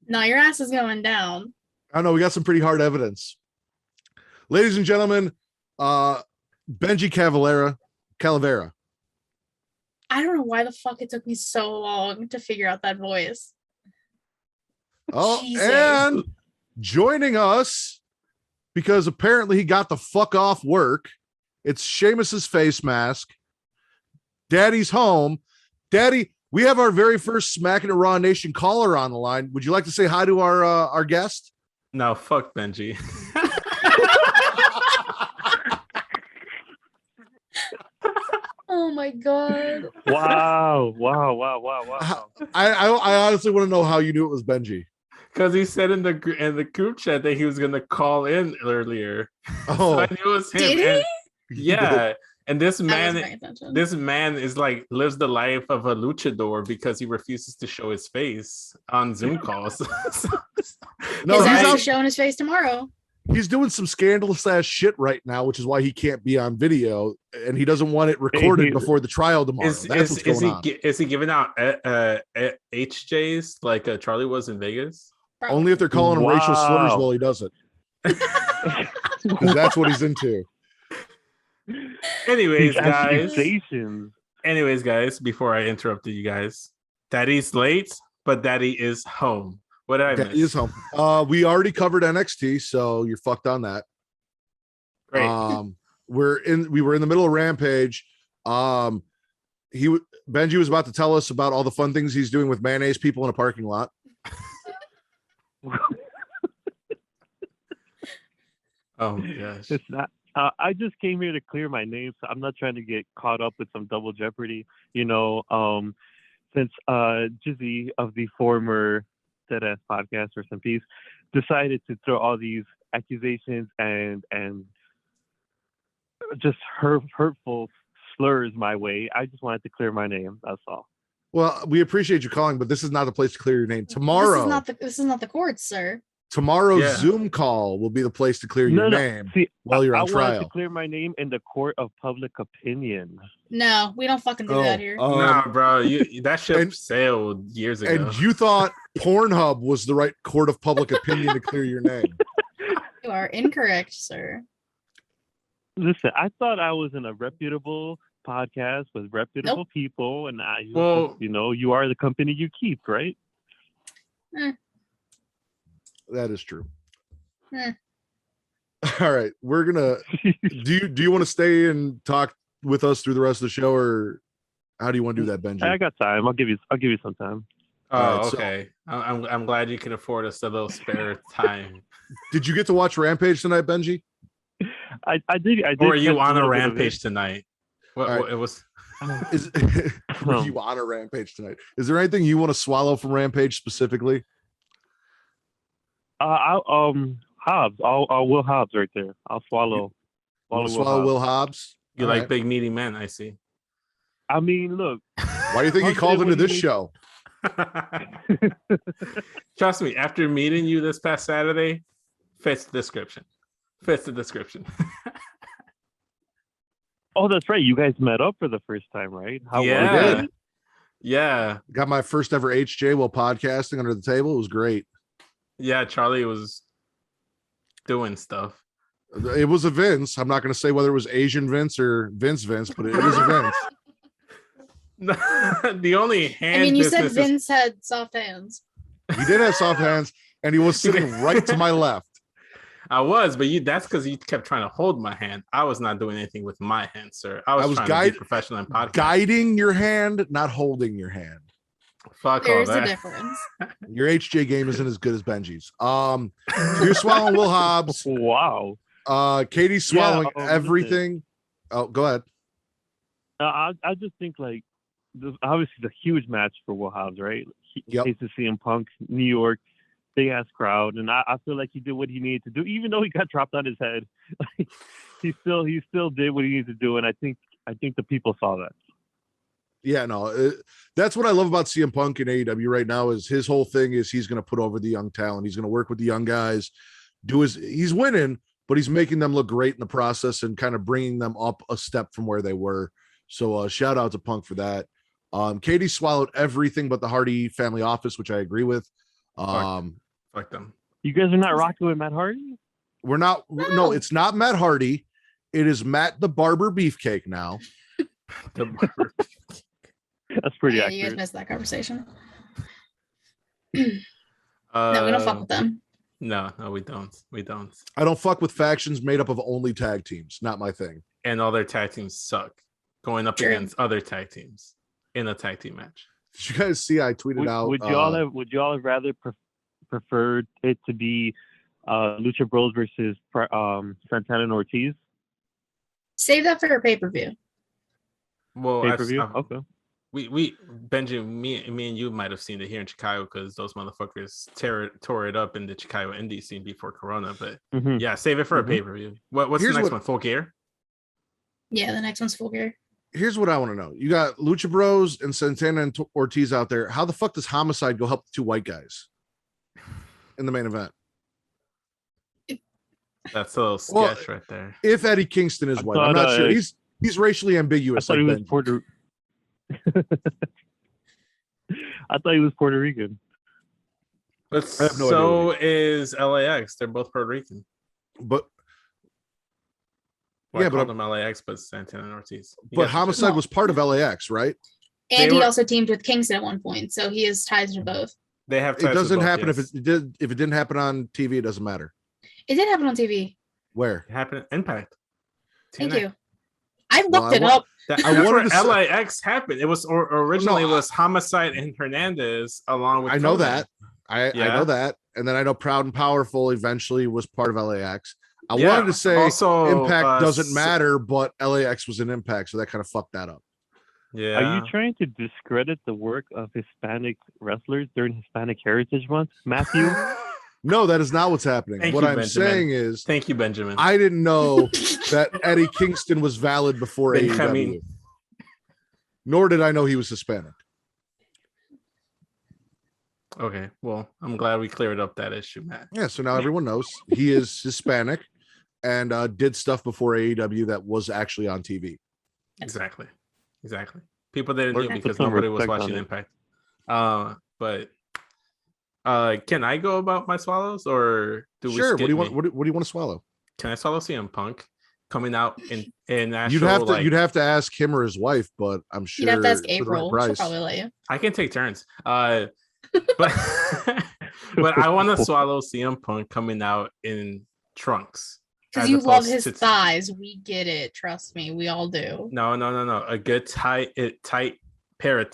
No, your ass is going down. I know we got some pretty hard evidence. Ladies and gentlemen, Benji Calavera. I don't know why the fuck it took me so long to figure out that voice. Oh, Jesus. and joining us, because apparently he got the fuck off work, it's Seamus's face mask. Daddy's home. Daddy, we have our very first Smackin' It Raw Nation caller on the line. Would you like to say hi to our guest? No, fuck Benji. Oh my god. Wow. I honestly want to know how you knew it was Benji. Because he said in the group chat that he was gonna call in earlier. Oh, So I knew it was him. Did he? And, yeah. And this I wasn't paying man, attention. this man is like lives the life of a luchador because he refuses to show his face on Zoom calls. No, His he's ass out. is showing his face tomorrow. He's doing some scandalous ass shit right now, which is why he can't be on video, and he doesn't want it recorded before the trial tomorrow. That's what's going on. Is he giving out HJs like Charlie was in Vegas? Probably. Only if they're calling him racial slurs Wow. while he does it, because that's what he's into. Anyways, These guys. accusations. Anyways, guys, before I interrupted you guys, Daddy's late, but Daddy is home. What did I Daddy miss? is home. We already covered NXT, so you're fucked on that. Great. We were in the middle of Rampage. Benji was about to tell us about all the fun things he's doing with mayonnaise people in a parking lot. Oh my gosh. It's not. I just came here to clear my name, so I'm not trying to get caught up with some double jeopardy. Since Jizzy of the former Deadass podcast, rest in peace, decided to throw all these accusations and just hurtful slurs my way. I just wanted to clear my name. That's all. Well, we appreciate you calling, but this is not the place to clear your name. Tomorrow, This is not the court, sir. tomorrow's Yeah. Zoom call will be the place to clear your name See, while you're I on wanted trial. to clear my name in the court of public opinion. No, we don't fucking do that here. Nah, bro, that ship and- sailed years ago. And you thought Pornhub was the right court of public opinion to clear your name. You are incorrect, sir. Listen, I thought I was in a reputable podcast with reputable people, and Well- you are the company you keep, right? That is true. Eh. All right, we're gonna. Do you want to stay and talk with us through the rest of the show, or how do you want to do that, Benji? I got time. I'll give you some time. Oh, All right, so- okay. I'm glad you can afford us a little spare time. Did you get to watch Rampage tonight, Benji? I did. Or are you catch on a little bit of it. rampage tonight? What All right. it was? Is you on a Rampage tonight? Is there anything you want to swallow from Rampage specifically? Hobbs. I'll Will Hobbs right there. I'll swallow. You want to swallow Will Hobbs? You All like right. big meaty men, I see. I mean, look. Why do you think he called into this show? Trust me, after meeting you this past Saturday, fits the description. Fits the description. Oh, that's right. You guys met up for the first time, right? How was yeah. it? Yeah. Got my first ever HJ while podcasting under the table. It was great. Yeah, Charlie was doing stuff. It was a Vince. I'm not going to say whether it was Asian Vince or Vince, but it was a Vince. The only hand. I mean, you said business Vince had soft hands. He did have soft hands, and he was sitting right to my left. I was, but that's because you kept trying to hold my hand. I was not doing anything with my hand, sir. I was trying to be professional in podcast. Guiding your hand, not holding your hand. Fuck There's all a that. difference. Your HJ game isn't as good as Benji's. You're swallowing Will Hobbs. Wow. Katie's swallowing listen. everything. Oh, go ahead. I just think like obviously the huge match for Will Hobbs, right? Yep. Hate to see him Punk, New York, big ass crowd, and I feel like he did what he needed to do, even though he got dropped on his head. he still did what he needed to do, and I think the people saw that. Yeah, no, that's what I love about CM Punk in AEW right now. Is his whole thing is he's going to put over the young talent. He's going to work with the young guys. He's winning, but he's making them look great in the process and kind of bringing them up a step from where they were. So shout out to Punk for that. Katie swallowed everything but the Hardy family office, which I agree with. Fuck them. You guys are not rocking with Matt Hardy? We're not. No, it's not Matt Hardy. It is Matt the Barber Beefcake now. That's pretty Yeah, accurate. you guys missed that conversation. No, we don't fuck with them. No, we don't. We don't. I don't fuck with factions made up of only tag teams. Not my thing. And all their tag teams suck. Going up True. against other tag teams in a tag team match. Did you guys see? I tweeted out. Would you all have rather preferred it to be Lucha Bros versus Santana and Ortiz? Save that for your pay-per-view. Well, Pay-per-view? Okay. We Benjamin, me and you might have seen it here in Chicago because those motherfuckers tore it up in the Chicago indie scene before Corona. But yeah, save it for a pay-per-view. What's the next one? Full Gear? Yeah, the next one's Full Gear. Here's what I want to know. You got Lucha Bros and Santana and Ortiz out there. How the fuck does Homicide go help the two white guys in the main event? That's a little sketch right there. If Eddie Kingston is white, I'm not sure. He's racially ambiguous. I thought he was Puerto. I thought he was Puerto Rican. But so is LAX. They're both Puerto Rican. But I called them LAX, but Santana and Ortiz. But Homicide was part of LAX, right? And he also teamed with Kingston at one point, so he has ties to both. They have ties. It doesn't both, happen yes. if it did. If it didn't happen on TV, it doesn't matter. It did happen on TV. Where? It happened at Impact. Thank TNA. you. I looked it up. That's where LAX happened. It was originally it was Homicide and Hernandez along with. I know that. I know that, and then I know Proud and Powerful eventually was part of LAX. I wanted to say also, Impact doesn't matter, but LAX was an Impact, so that kind of fucked that up. Yeah. Are you trying to discredit the work of Hispanic wrestlers during Hispanic Heritage Month, Matthew? No, that is not what's happening. Thank what you, I'm Benjamin. saying is, thank you, Benjamin. I didn't know that Eddie Kingston was valid before AEW. Nor did I know he was Hispanic. Okay, well, I'm glad we cleared up that issue, Matt. Yeah, so now everyone knows he is Hispanic and did stuff before AEW that was actually on TV. Exactly. People didn't know because nobody was watching Impact. But can I go about my swallows, or do we? Sure. What do you want? What do you want to swallow? Can I swallow CM Punk coming out in actual? You'd have to ask him or his wife, but I'm sure you'd have to ask April. Right, she'll probably let you. I can take turns. But but I want to swallow CM Punk coming out in trunks. Because you love his thighs. We get it. Trust me. We all do. No. A good tight pair of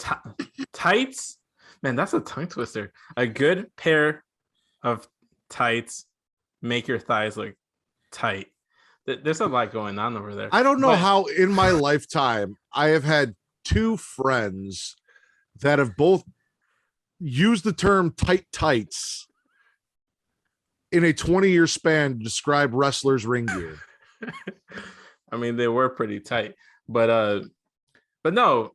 tights. Man, that's a tongue twister. A good pair of tights make your thighs look tight. There's a lot going on over there. I don't know how in my lifetime I have had two friends that have both used the term tight tights in a 20-year span to describe wrestlers' ring gear. I mean, they were pretty tight, but no,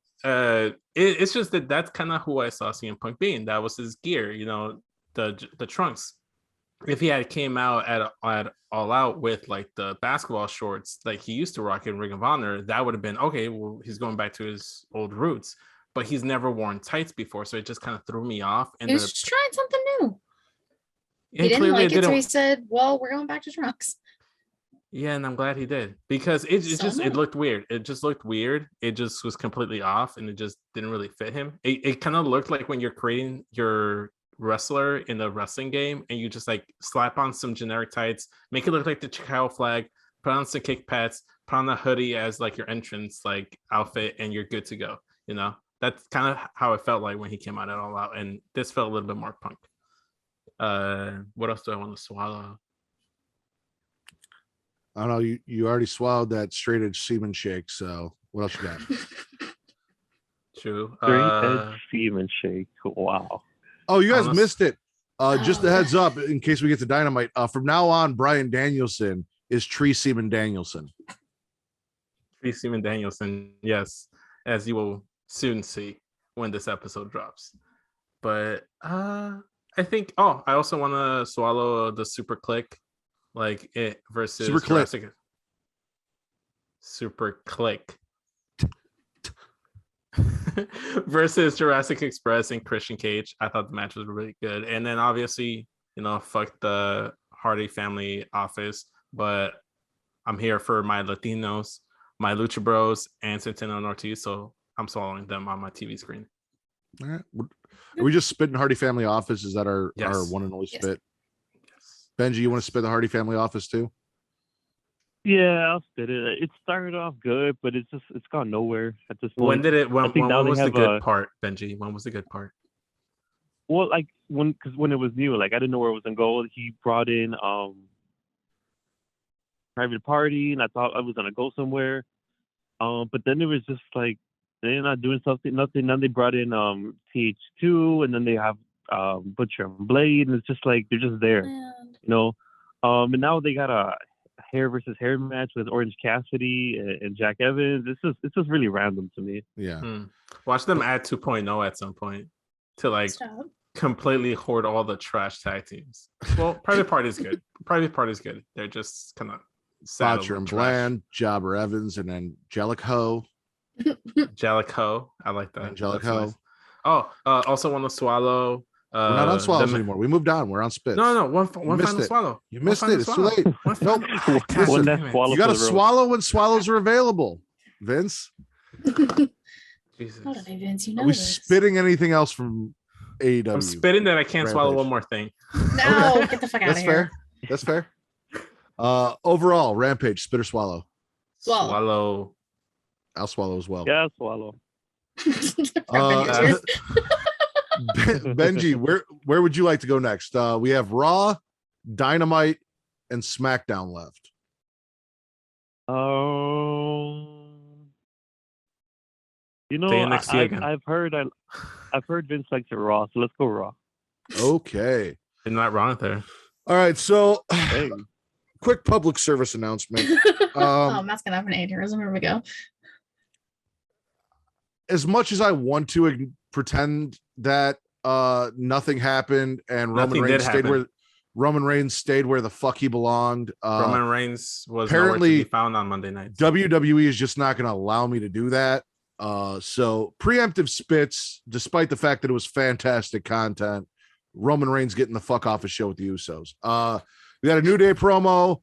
it's just that's kind of who I saw CM Punk being. That was his gear, the trunks. If he had came out at All Out with like the basketball shorts like he used to rock in Ring of Honor, that would have been okay. Well, he's going back to his old roots, but he's never worn tights before, so it just kind of threw me off. And he was just trying something new. He didn't like it, so he said, "Well, we're going back to trunks." Yeah, and I'm glad he did, because it looked weird. It just looked weird. It just was completely off, and it just didn't really fit him. It kind of looked like when you're creating your wrestler in a wrestling game and you just like slap on some generic tights, make it look like the Chicago flag, put on some kick pads, put on a hoodie as like your entrance like outfit, and you're good to go. That's kind of how it felt like when he came out at All Out, and this felt a little bit more Punk. What else do I want to swallow? I don't know. You already swallowed that straight edge semen shake. So what else you got? True. Straight edge semen shake. Wow. Oh, you guys missed it. Just a heads up in case we get to Dynamite. From now on, Bryan Danielson is Tree Seaman Danielson. Tree Seaman Danielson, yes, as you will soon see when this episode drops. But I think. I also want to swallow the Super Click. Like it versus Super Click versus Jurassic Express and Christian Cage. I thought the match was really good. And then obviously, fuck the Hardy family office, but I'm here for my Latinos, my Lucha Bros, and Santana and Ortiz, so I'm swallowing them on my TV screen. All right. Are we just spitting Hardy family office? Is that our one and only spit? Benji, you want to spit the Hardy family office too? Yeah, I'll spit it. It started off good, but it's gone nowhere at this point. When was the good part, Benji? When was the good part? Well, like when it was new, like I didn't know where it was gonna go. He brought in Private Party, and I thought I was gonna go somewhere. But then it was just like they're not doing nothing. Then they brought in TH2, and then they have Butcher and Blade, and it's just like they're just there, and now they got a hair versus hair match with Orange Cassidy and Jack Evans. It's just really random to me. Yeah. Watch them add 2.0 at some point to like completely hoard all the trash tag teams. Well, Private Party's good. They're just kind of Botcher and Bland, Jobber Evans, and then Jellicoe. Jellicoe. I like that. Jellicoe. Nice. Also want to swallow. We're not on swallows anymore. We moved on. We're on spits. No, one final swallow. You missed it. It's too late. Nope. You got to swallow when swallows are available, Vince. Jesus. Vince, are we spitting anything else from AEW? I'm spitting that I can't swallow one more thing. No, get the fuck out of here. That's fair. Overall, Rampage, spit or swallow? Swallow. I'll swallow as well. Yeah, I'll swallow. Benji, where would you like to go next? We have Raw, Dynamite, and SmackDown left. I've heard Vince likes it Raw, so let's go Raw. Okay, you're not wrong there. All right, so quick public service announcement. Matt's gonna have an aneurysm. Here we go. As much as I want to pretend that nothing happened and Roman Reigns stayed where the fuck he belonged. Roman Reigns was apparently nowhere to be found on Monday nights. WWE is just not going to allow me to do that. So preemptive spits, despite the fact that it was fantastic content. Roman Reigns getting the fuck off his show with the Usos. We got a New Day promo.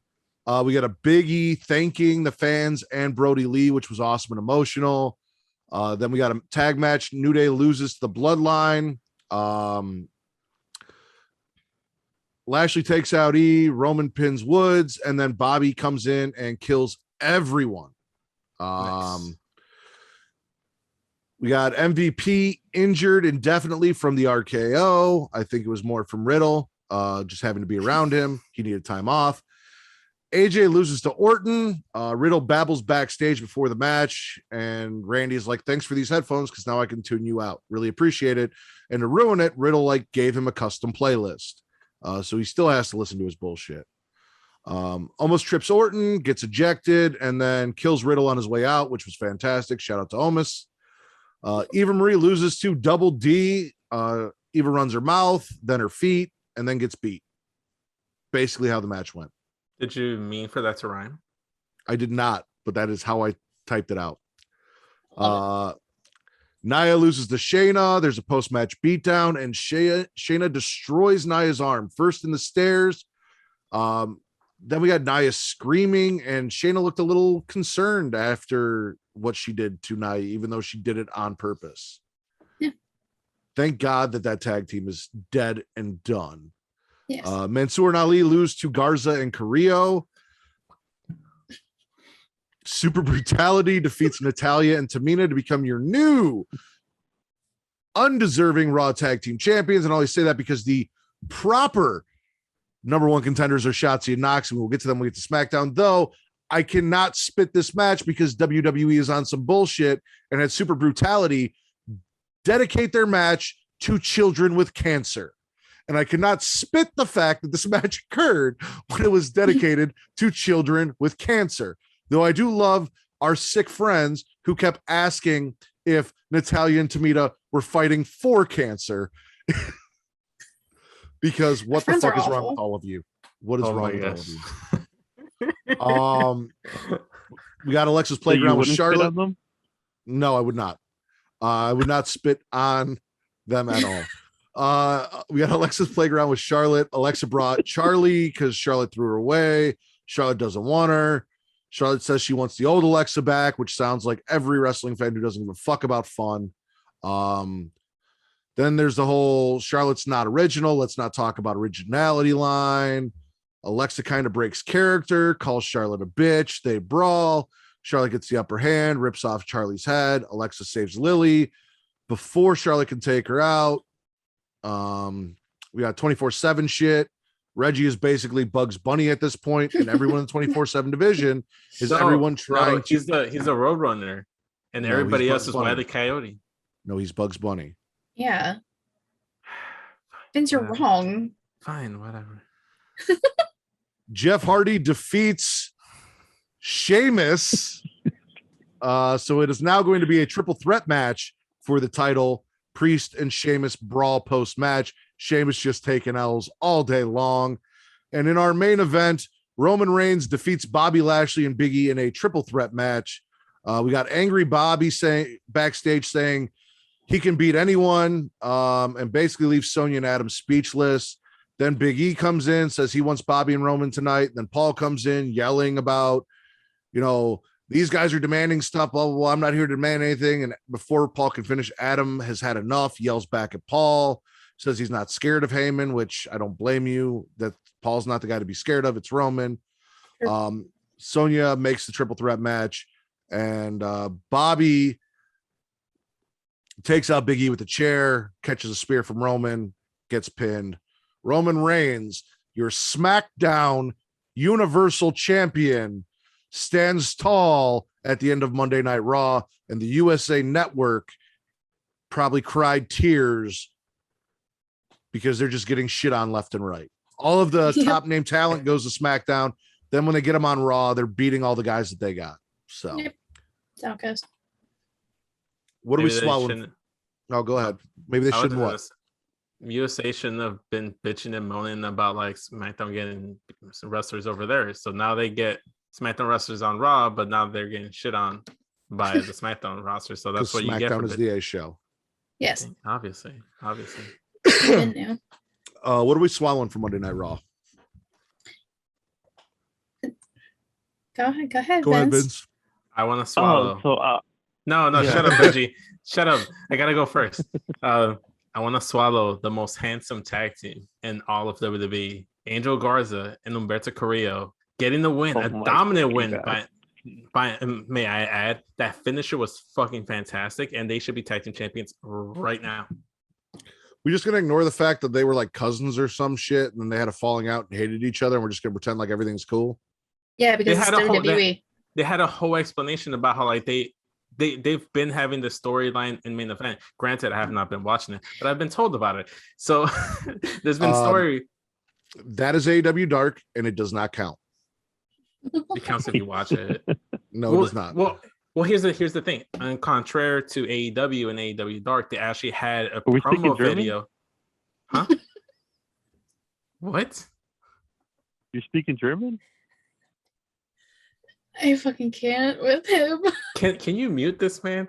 We got a Big E thanking the fans and Brody Lee, which was awesome and emotional. Then we got a tag match. New Day loses to the Bloodline. Lashley takes out E. Roman pins Woods, and then Bobby comes in and kills everyone. Nice. We got MVP injured indefinitely from the RKO. I think it was more from Riddle, just having to be around him. He needed time off. AJ loses to Orton. Riddle babbles backstage before the match, and Randy's like, "Thanks for these headphones, because now I can tune you out. Really appreciate it." And to ruin it, Riddle like gave him a custom playlist, so he still has to listen to his bullshit. Almost trips Orton, gets ejected, and then kills Riddle on his way out, which was fantastic. Shout out to Omos. Eva Marie loses to Double D. Eva runs her mouth, then her feet, and then gets beat. Basically how the match went. Did you mean for that to rhyme? I did not, but that is how I typed it out. Nia loses to Shayna. There's a post-match beatdown, and Shayna destroys Nia's arm. First in the stairs. Then we got Nia screaming, and Shayna looked a little concerned after what she did to Nia, even though she did it on purpose. Yeah. Thank God that tag team is dead and done. Yes. Mansoor and Ali lose to Garza and Carrillo. Super Brutality defeats Natalya and Tamina to become your new undeserving Raw Tag Team Champions. And I always say that because the proper number one contenders are Shotzi and Knox, and we'll get to them when we get to SmackDown. Though I cannot spit this match because WWE is on some bullshit and had Super Brutality dedicate their match to children with cancer. And I cannot spit the fact that this match occurred when it was dedicated to children with cancer. Though I do love our sick friends who kept asking if Natalya and Tamina were fighting for cancer. Because what the fuck is wrong with all of you? What is wrong with all of you? We got Alexa's Playground with Charlotte. No, I would not. I would not spit on them at all. We got Alexa's Playground with Charlotte. Alexa brought Charlie because Charlotte threw her away. Charlotte doesn't want her. Charlotte says she wants the old Alexa back, which sounds like every wrestling fan who doesn't give a fuck about fun. Then there's the whole Charlotte's not original. Let's not talk about originality line. Alexa kind of breaks character, calls Charlotte a bitch. They brawl. Charlotte gets the upper hand, rips off Charlie's head. Alexa saves Lily before Charlotte can take her out. We got 24/7 shit. Reggie is basically Bugs Bunny at this point, and everyone in the 24/7 division is everyone trying to. He's a Roadrunner, and everybody else is Wile E. Coyote. No, he's Bugs Bunny. Yeah. Vince, you're wrong. Fine, whatever. Jeff Hardy defeats Sheamus. So it is now going to be a triple threat match for the title. Priest and Sheamus brawl post match. Sheamus just taking L's all day long. And in our main event, Roman Reigns defeats Bobby Lashley and Big E in a triple threat match. We got angry Bobby backstage saying he can beat anyone, and basically leaves Sonya and Adam speechless. Then Big E comes in, says he wants Bobby and Roman tonight. Then Paul comes in yelling about, these guys are demanding stuff, blah, blah, blah. I'm not here to demand anything. And before Paul can finish, Adam has had enough, yells back at Paul, says he's not scared of Heyman, which I don't blame you. That Paul's not the guy to be scared of. It's Roman. Sure. Sonya makes the triple threat match, and Bobby takes out Big E with a chair, catches a spear from Roman, gets pinned. Roman Reigns, your SmackDown Universal Champion, stands tall at the end of Monday Night Raw, and the USA Network probably cried tears because they're just getting shit on left and right. All of the top name talent goes to SmackDown. Then when they get them on Raw, they're beating all the guys that they got. So, yep. That's how it goes. What are we swallowing? Oh, go ahead. Maybe they shouldn't what? USA shouldn't have been bitching and moaning about like SmackDown getting some wrestlers over there. So now they get SmackDown wrestlers on Raw, but now they're getting shit on by the SmackDown roster. So that's what you get. SmackDown is the A show. Yes. Obviously. What are we swallowing for Monday Night Raw? Go ahead, Vince. I want to swallow. No, yeah. Shut up, Reggie. Shut up. I gotta go first. I want to swallow the most handsome tag team in all of WWE. Angel Garza and Humberto Carrillo getting the win, a dominant win by may I add, that finisher was fucking fantastic, and they should be tag team champions right now. We're just gonna ignore the fact that they were like cousins or some shit, and then they had a falling out and hated each other, and we're just gonna pretend like everything's cool. Yeah, because it's WWE. They had a whole explanation about how like they've been having the storyline in main event. Granted, I have not been watching it, but I've been told about it. So there's been story. That is AEW Dark, and it does not count. It counts if you watch it. No, it does not. Well, here's the thing. On contrary to AEW and AEW Dark, they actually had a promo video. Huh? What? You're speaking German? I fucking can't with him. Can you mute this man?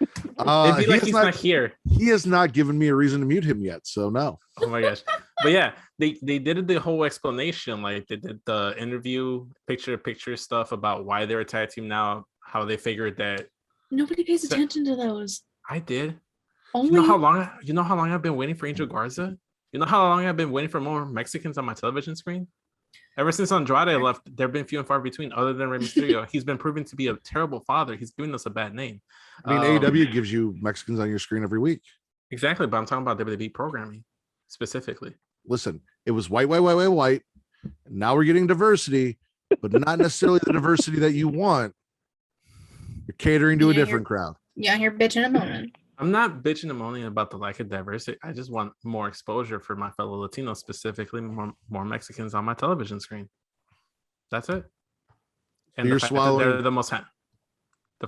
It'd be like he's not here. He has not given me a reason to mute him yet, so no. Oh my gosh. But yeah, they did the whole explanation. Like they did the interview, picture stuff about why they're a tag team now, how they figured that. Nobody pays attention to those. I did. Only... You know how long I've been waiting for Angel Garza? You know how long I've been waiting for more Mexicans on my television screen? Ever since Andrade left, there have been few and far between, other than Rey Mysterio. He's been proven to be a terrible father. He's giving us a bad name. I mean, AEW gives you Mexicans on your screen every week. Exactly, but I'm talking about WWE programming specifically. Listen, it was white. Now we're getting diversity, but not necessarily the diversity that you want. You're catering to a different crowd. Yeah, you're bitching and moaning. I'm not bitching and moaning about the lack of diversity. I just want more exposure for my fellow Latinos, specifically more Mexicans on my television screen. That's it. And you're swallowing. They're the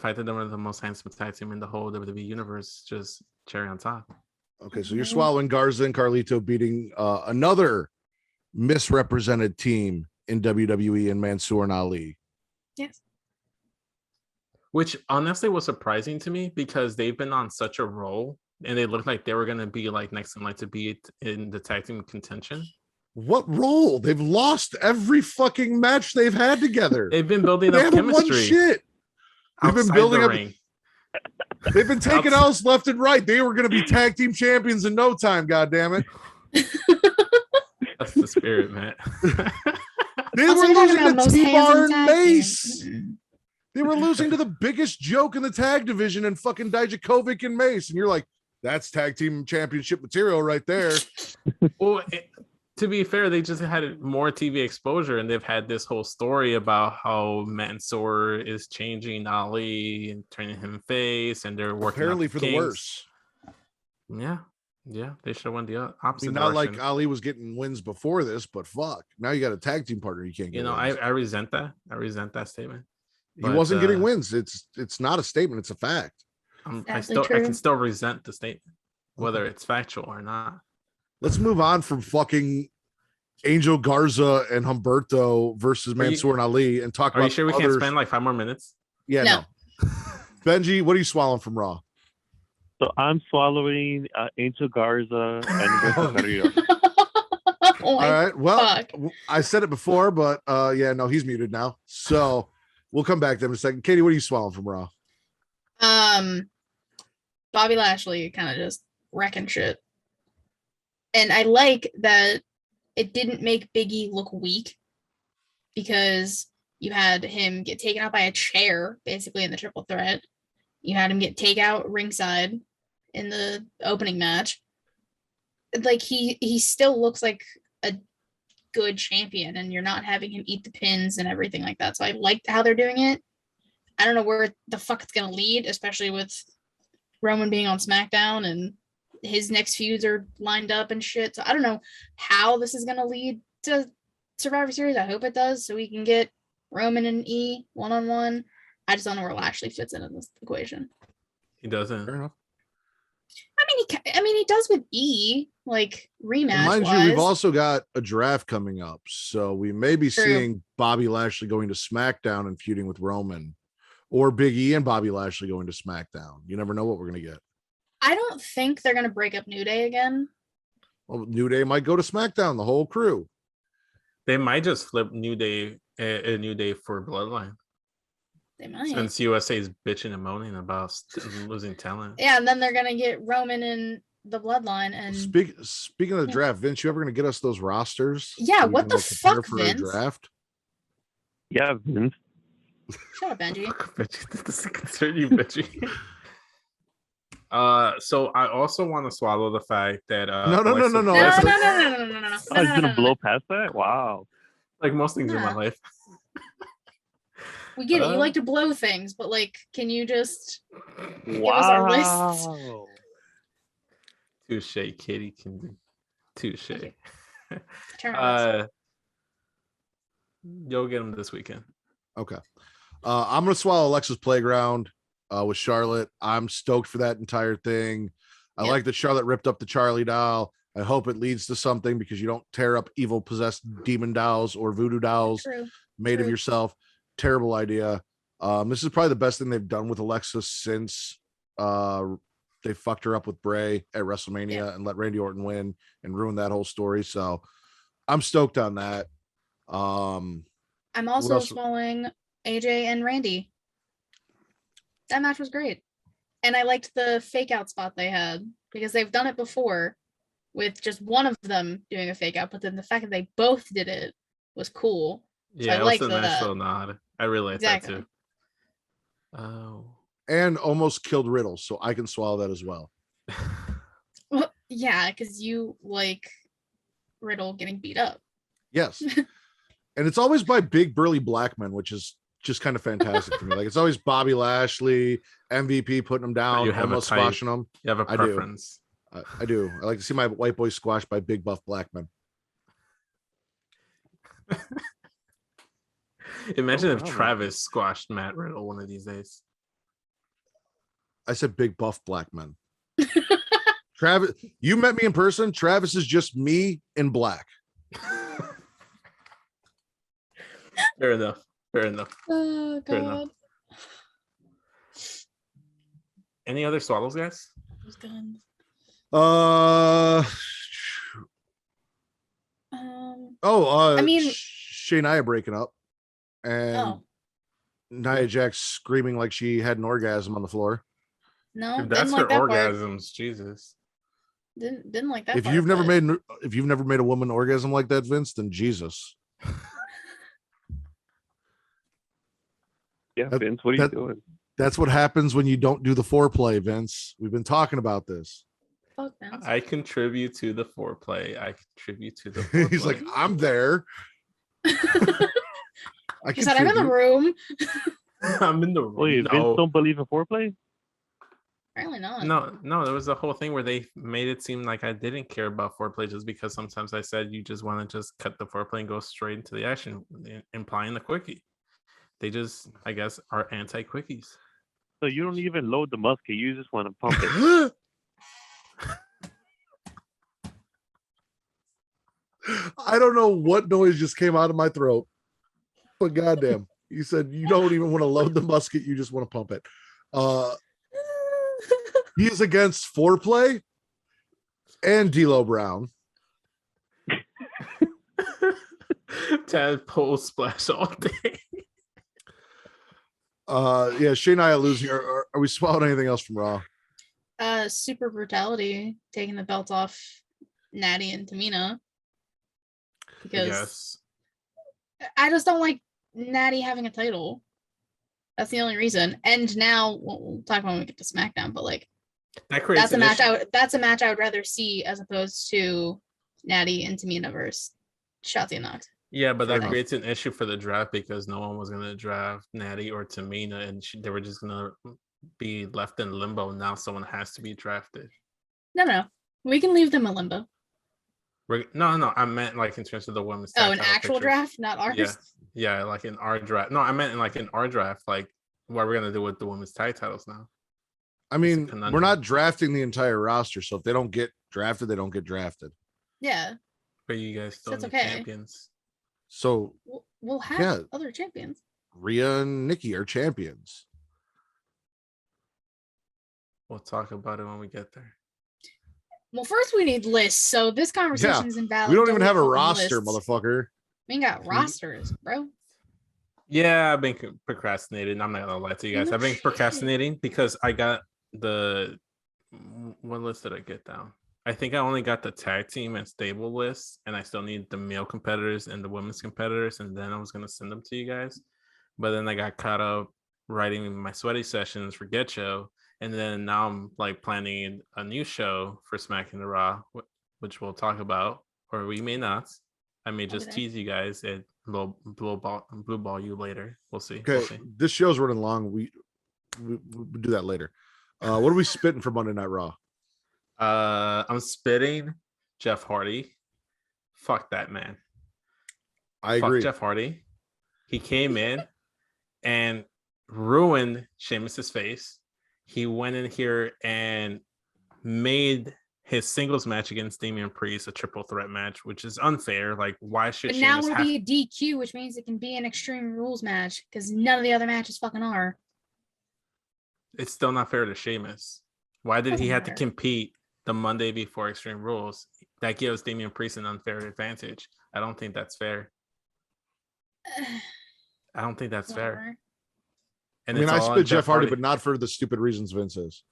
fact that they were the most handsome tag team in the whole WWE universe, just cherry on top. Okay, so you're swallowing Garza and Carlito beating another misrepresented team in WWE and Mansoor and Ali. Yes. Which honestly was surprising to me because they've been on such a roll and they looked like they were going to be like next in line to be in the tag team contention. What role? They've lost every fucking match they've had together. They've been building up chemistry. Won shit. They've been building up. They've been taking L's left and right. They were going to be tag team champions in no time. God damn it. That's the spirit, man. They were losing to T-Bar and Mace. They were losing to the biggest joke in the tag division and fucking Dijakovic and Mace. And you're like, that's tag team championship material right there. Well, to be fair, they just had more TV exposure and they've had this whole story about how Mansoor is changing Ali and turning him face and they're working apparently for the worse. Yeah. They should have won the opposite. Not like Ali was getting wins before this, but fuck. Now you got a tag team partner you can't get. I resent that. I resent that statement. He wasn't getting wins. It's not a statement. It's a fact. I can still resent the statement, whether it's factual or not. Let's move on from fucking Angel Garza and Humberto versus Mansoor and Ali and talk about. Are you sure we can't spend like 5 more minutes? Yeah, no. Benji, what are you swallowing from Raw? So I'm swallowing Angel Garza and Carrillo. All right. Well, I said it before, but he's muted now. So we'll come back to him in a second. Katie, what are you swallowing from Raw? Bobby Lashley kind of just wrecking shit. And I like that it didn't make Big E look weak because you had him get taken out by a chair, basically in the triple threat. You had him get takeout ringside in the opening match. Like he still looks like a good champion, and you're not having him eat the pins and everything like that. So I liked how they're doing it. I don't know where the fuck it's gonna lead, especially with Roman being on SmackDown and his next feuds are lined up and shit. So I don't know how this is gonna lead to Survivor Series. I hope it does, so we can get Roman and E one-on-one. I just don't know where Lashley fits into this equation. He doesn't. Fair enough. I mean, he does with E, like rematch. Mind you, we've also got a draft coming up, so we may be seeing Bobby Lashley going to SmackDown and feuding with Roman, or Big E and Bobby Lashley going to SmackDown. You never know what we're gonna get. I don't think they're gonna break up New Day again. Well, New Day might go to SmackDown, the whole crew. They might just flip New Day a New Day for Bloodline. They might. Since USA is bitching and moaning about losing talent. Yeah, and then they're gonna get Roman in the Bloodline. And speaking of the draft, Vince, you ever gonna get us those rosters? Yeah, so what the fuck, for Vince? A draft? Yeah, Vince. Shut up, Benji. This doesn't concern you, Benji. So I also want to swallow the fact that no. I was gonna blow past that. Wow. Like most things in my life. We get it. You like to blow things, but like, can you just give us our lists? Touche, Katie can touche. Turn You'll get them this weekend. Okay. I'm gonna swallow Alexa's Playground with Charlotte. I'm stoked for that entire thing. I like that Charlotte ripped up the Charlie doll. I hope it leads to something because you don't tear up evil possessed demon dolls or voodoo dolls made of yourself. Terrible idea. This is probably the best thing they've done with Alexa since they fucked her up with Bray at WrestleMania and let Randy Orton win and ruin that whole story. So I'm stoked on that. I'm also swallowing AJ and Randy. That match was great. And I liked the fake out spot they had because they've done it before with just one of them doing a fake out, but then the fact that they both did it was cool. So Yeah, I it like was a that. nice little nod. I really like that too. Oh. And almost killed Riddle, so I can swallow that as well. Well, yeah, because you like Riddle getting beat up. Yes. And it's always by big burly black men, which is just kind of fantastic for me. Like it's always Bobby Lashley, MVP putting them down, almost squashing them. You have a preference. I do. I like to see my white boy squashed by big buff black men. Imagine if Travis squashed Matt Riddle one of these days. I said big buff black men. Travis, you met me in person. Travis is just me in black. Fair enough. Oh, God. Fair enough. Any other swallows, guys? I mean, Shane and I are breaking up, and Nia Jax screaming like she had an orgasm on the floor. No, if that's her orgasms, Jesus. Didn't like that. If you've never made a woman orgasm like that, Vince, then Jesus. Yeah, Vince, what are you doing? That's what happens when you don't do the foreplay, Vince. We've been talking about this. Fuck, Vince. I contribute to the foreplay. He's like, I'm there. He said, I'm in the room. I'm in the room. Wait, Vince don't believe in foreplay? Apparently not. No, there was a whole thing where they made it seem like I didn't care about foreplay just because sometimes I said you just want to just cut the foreplay and go straight into the action, implying the quickie. They just, I guess, are anti-quickies. So you don't even load the musket. You just want to pump it. I don't know what noise just came out of my throat, but goddamn, you said you don't even want to load the musket. You just want to pump it. He is against foreplay and D'Lo Brown. Tadpole splash all day. Shane and I are losing. Are we swallowing anything else from Raw? Super Brutality taking the belts off Natty and Tamina. Because I just don't like Natty having a title. That's the only reason. And now we'll talk when we get to SmackDown, but like that's a match I would rather see as opposed to Natty and Tamina versus Shotzi and Knox. Yeah, but that creates an issue for the draft because no one was going to draft Natty or Tamina, and they were just going to be left in limbo. Now someone has to be drafted. No. We can leave them in limbo. No. I meant like in terms of the women's. An actual draft, not ours? Yeah, like in our draft. No, I meant in our draft, like what we're going to do with the women's tag titles now. I mean, we're not drafting the entire roster, so if they don't get drafted, they don't get drafted. Yeah. But you guys still need champions. So we'll have other champions. Rhea and Nikki are champions. We'll talk about it when we get there. Well, first we need lists. So this conversation is invalid. We don't even have a roster, motherfucker. We ain't got rosters, bro. Yeah, I've been procrastinating. I'm not gonna lie to you guys. I've been procrastinating because I got what list did I get down? I think I only got the tag team and stable list, and I still need the male competitors and the women's competitors, and then I was gonna send them to you guys. But then I got caught up writing my sweaty sessions for Get Show, and then now I'm like planning a new show for Smackin It Raw, which we'll talk about, or we may not. I may just tease you guys. blue ball you later. We'll see. Okay, We'll see. this show's running long. We do that later. What are we spitting for Monday Night Raw? I'm spitting Jeff Hardy. Fuck that man. I agree. Fuck Jeff Hardy. He came in and ruined Sheamus's face. He went in here and made his singles match against Damian Priest a triple threat match, which is unfair. Like, why should But now Sheamus it'll have... be a DQ, which means it can be an Extreme Rules match because none of the other matches fucking are. It's still not fair to Sheamus. Why did he have to compete the Monday before Extreme Rules? That gives Damian Priest an unfair advantage. I don't think that's fair. I don't think that's fair. And I mean, I spit Jeff Hardy, but not for the stupid reasons Vince is.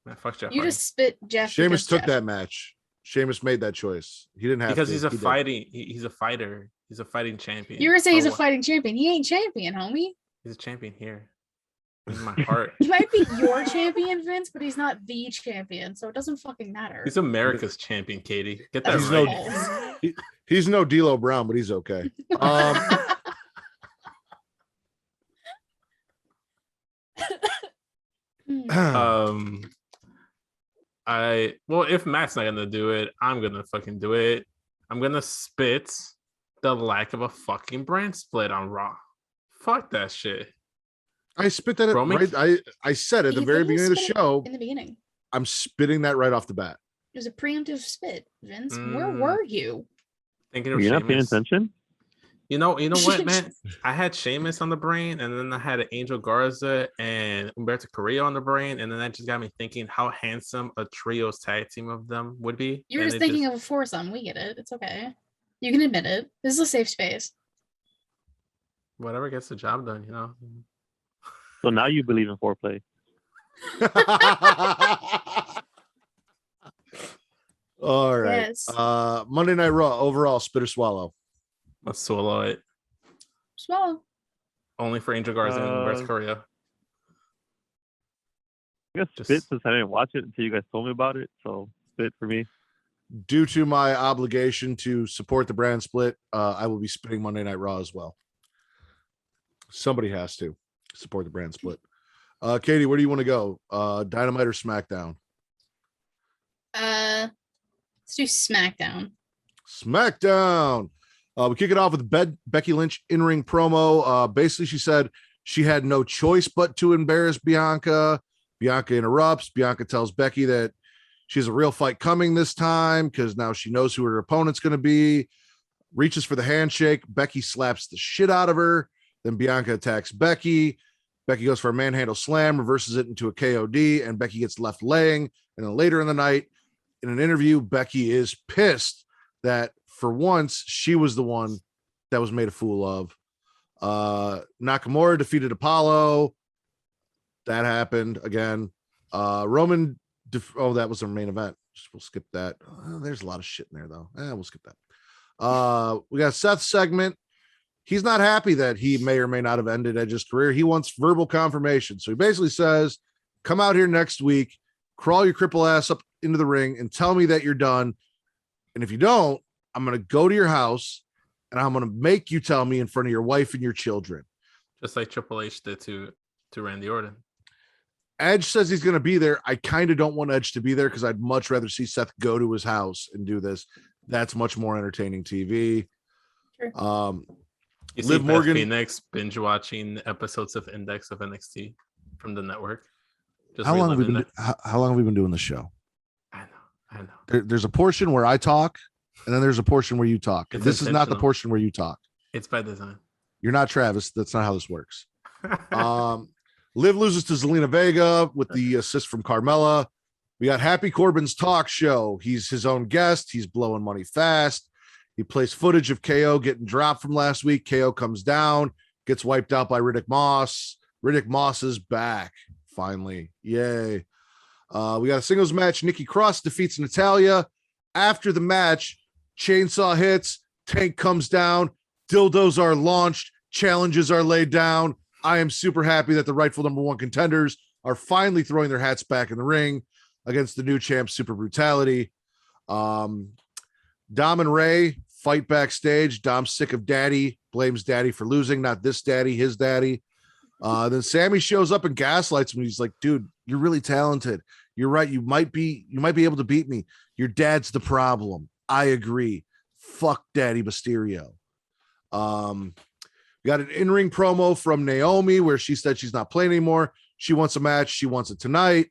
Man, fuck Jeff You Hardy. just spit Jeff. Sheamus took that match. Sheamus made that choice. He didn't have because to. He's a fighting. He's a fighter. He's a fighting champion. You're gonna say he's a fighting champion. He ain't champion, homie. He's a champion here. In my heart. He might be your champion, Vince, but he's not the champion, so it doesn't fucking matter. He's America's champion, Katie. Get that he's right. He's no D'Lo Brown, but he's okay. If Matt's not gonna do it, I'm gonna fucking do it. I'm gonna spit the lack of a fucking brand split on Raw. Fuck that shit. I spit that right. I said at the very beginning of the show. In the beginning. I'm spitting that right off the bat. It was a preemptive spit, Vince. Where were you? Thinking of You're Sheamus. not paying attention? You know what, man? I had Sheamus on the brain, and then I had Angel Garza and Humberto Carrillo on the brain, and then that just got me thinking how handsome a trios tag team of them would be. You're just thinking of a foursome. We get it. It's okay. You can admit it. This is a safe space. Whatever gets the job done, you know. So now you believe in foreplay. All right. Yes. Monday Night Raw overall, spit or swallow? Let's swallow it. Swallow. Only for Angel Garza and Humberto Carrillo. I guess spit since I didn't watch it until you guys told me about it. So spit for me. Due to my obligation to support the brand split, I will be spitting Monday Night Raw as well. Somebody has to support the brand split. Katie, where do you want to go? Dynamite or SmackDown? Let's do SmackDown. SmackDown. We kick it off with Becky Lynch in-ring promo. Basically, she said she had no choice but to embarrass Bianca. Bianca interrupts. Bianca tells Becky that she has a real fight coming this time because now she knows who her opponent's going to be. Reaches for the handshake. Becky slaps the shit out of her. Then Bianca attacks Becky. Becky goes for a manhandle slam, reverses it into a KOD, and Becky gets left laying. And then later in the night, in an interview, Becky is pissed that for once she was the one that was made a fool of. Nakamura defeated Apollo. That happened again. Roman, that was their main event. We'll skip that. There's a lot of shit in there, though. We'll skip that. We got Seth's segment. He's not happy that he may or may not have ended Edge's career. He wants verbal confirmation. So he basically says, come out here next week, crawl your cripple ass up into the ring and tell me that you're done. And if you don't, I'm going to go to your house and I'm going to make you tell me in front of your wife and your children. Just like Triple H did to Randy Orton. Edge says he's going to be there. I kind of don't want Edge to be there because I'd much rather see Seth go to his house and do this. That's much more entertaining TV. Sure. You see Morgan Phoenix binge watching episodes of Index of NXT from the network. How long have we been doing the show? I know. There's a portion where I talk, and then there's a portion where you talk. This is not the portion where you talk. It's by design. You're not Travis. That's not how this works. Liv loses to Zelina Vega with the assist from Carmella. We got Happy Corbin's talk show. He's his own guest. He's blowing money fast. He plays footage of KO getting dropped from last week. KO comes down, gets wiped out by Riddick Moss. Riddick Moss is back, finally. Yay. We got a singles match. Nikki Cross defeats Natalya. After the match, chainsaw hits, Tank comes down, dildos are launched, challenges are laid down. I am super happy that the rightful number one contenders are finally throwing their hats back in the ring against the new champ, Super Brutality. Dom and Ray Fight backstage. Dom's sick of daddy, blames daddy for losing, not this daddy, his daddy. Then Sammy shows up and gaslights him. He's like, dude, you're really talented. You're right. You might be able to beat me. Your dad's the problem. I agree. Fuck Daddy Mysterio. We got an in-ring promo from Naomi where she said she's not playing anymore. She wants a match. She wants it tonight.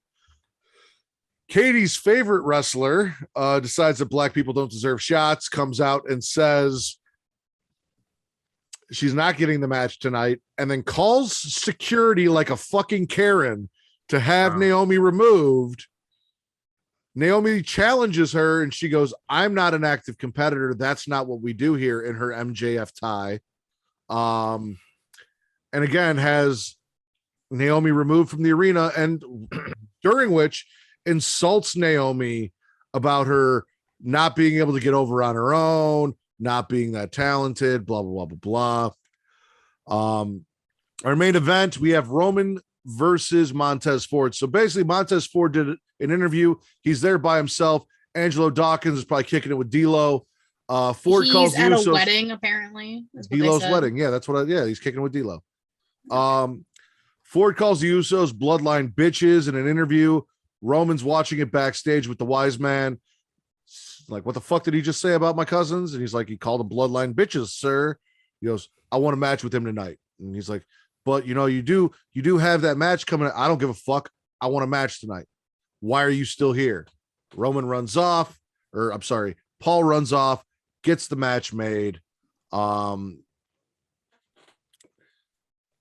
Katie's favorite wrestler decides that black people don't deserve shots, comes out and says she's not getting the match tonight, and then calls security like a fucking Karen to have Naomi removed. Naomi challenges her and she goes, I'm not an active competitor. That's not what we do here, in her MJF tie. And again, has Naomi removed from the arena, and during which insults Naomi about her not being able to get over on her own, not being that talented, blah, blah, blah, blah, blah. Our main event, we have Roman versus Montez Ford. So basically, Montez Ford did an interview. He's there by himself. Angelo Dawkins is probably kicking it with D'Lo. Ford calls at Usos. A wedding, apparently. D'Lo's wedding. Yeah, that's what he's kicking with D'Lo. Ford calls the Usos bloodline bitches in an interview. Roman's watching it backstage with the wise man. Like, what the fuck did he just say about my cousins? And he's like, he called them bloodline bitches, sir. He goes, I want a match with him tonight. And he's like, but you do have that match coming. I don't give a fuck. I want a match tonight. Why are you still here? Roman runs off, or I'm sorry, Paul runs off, gets the match made.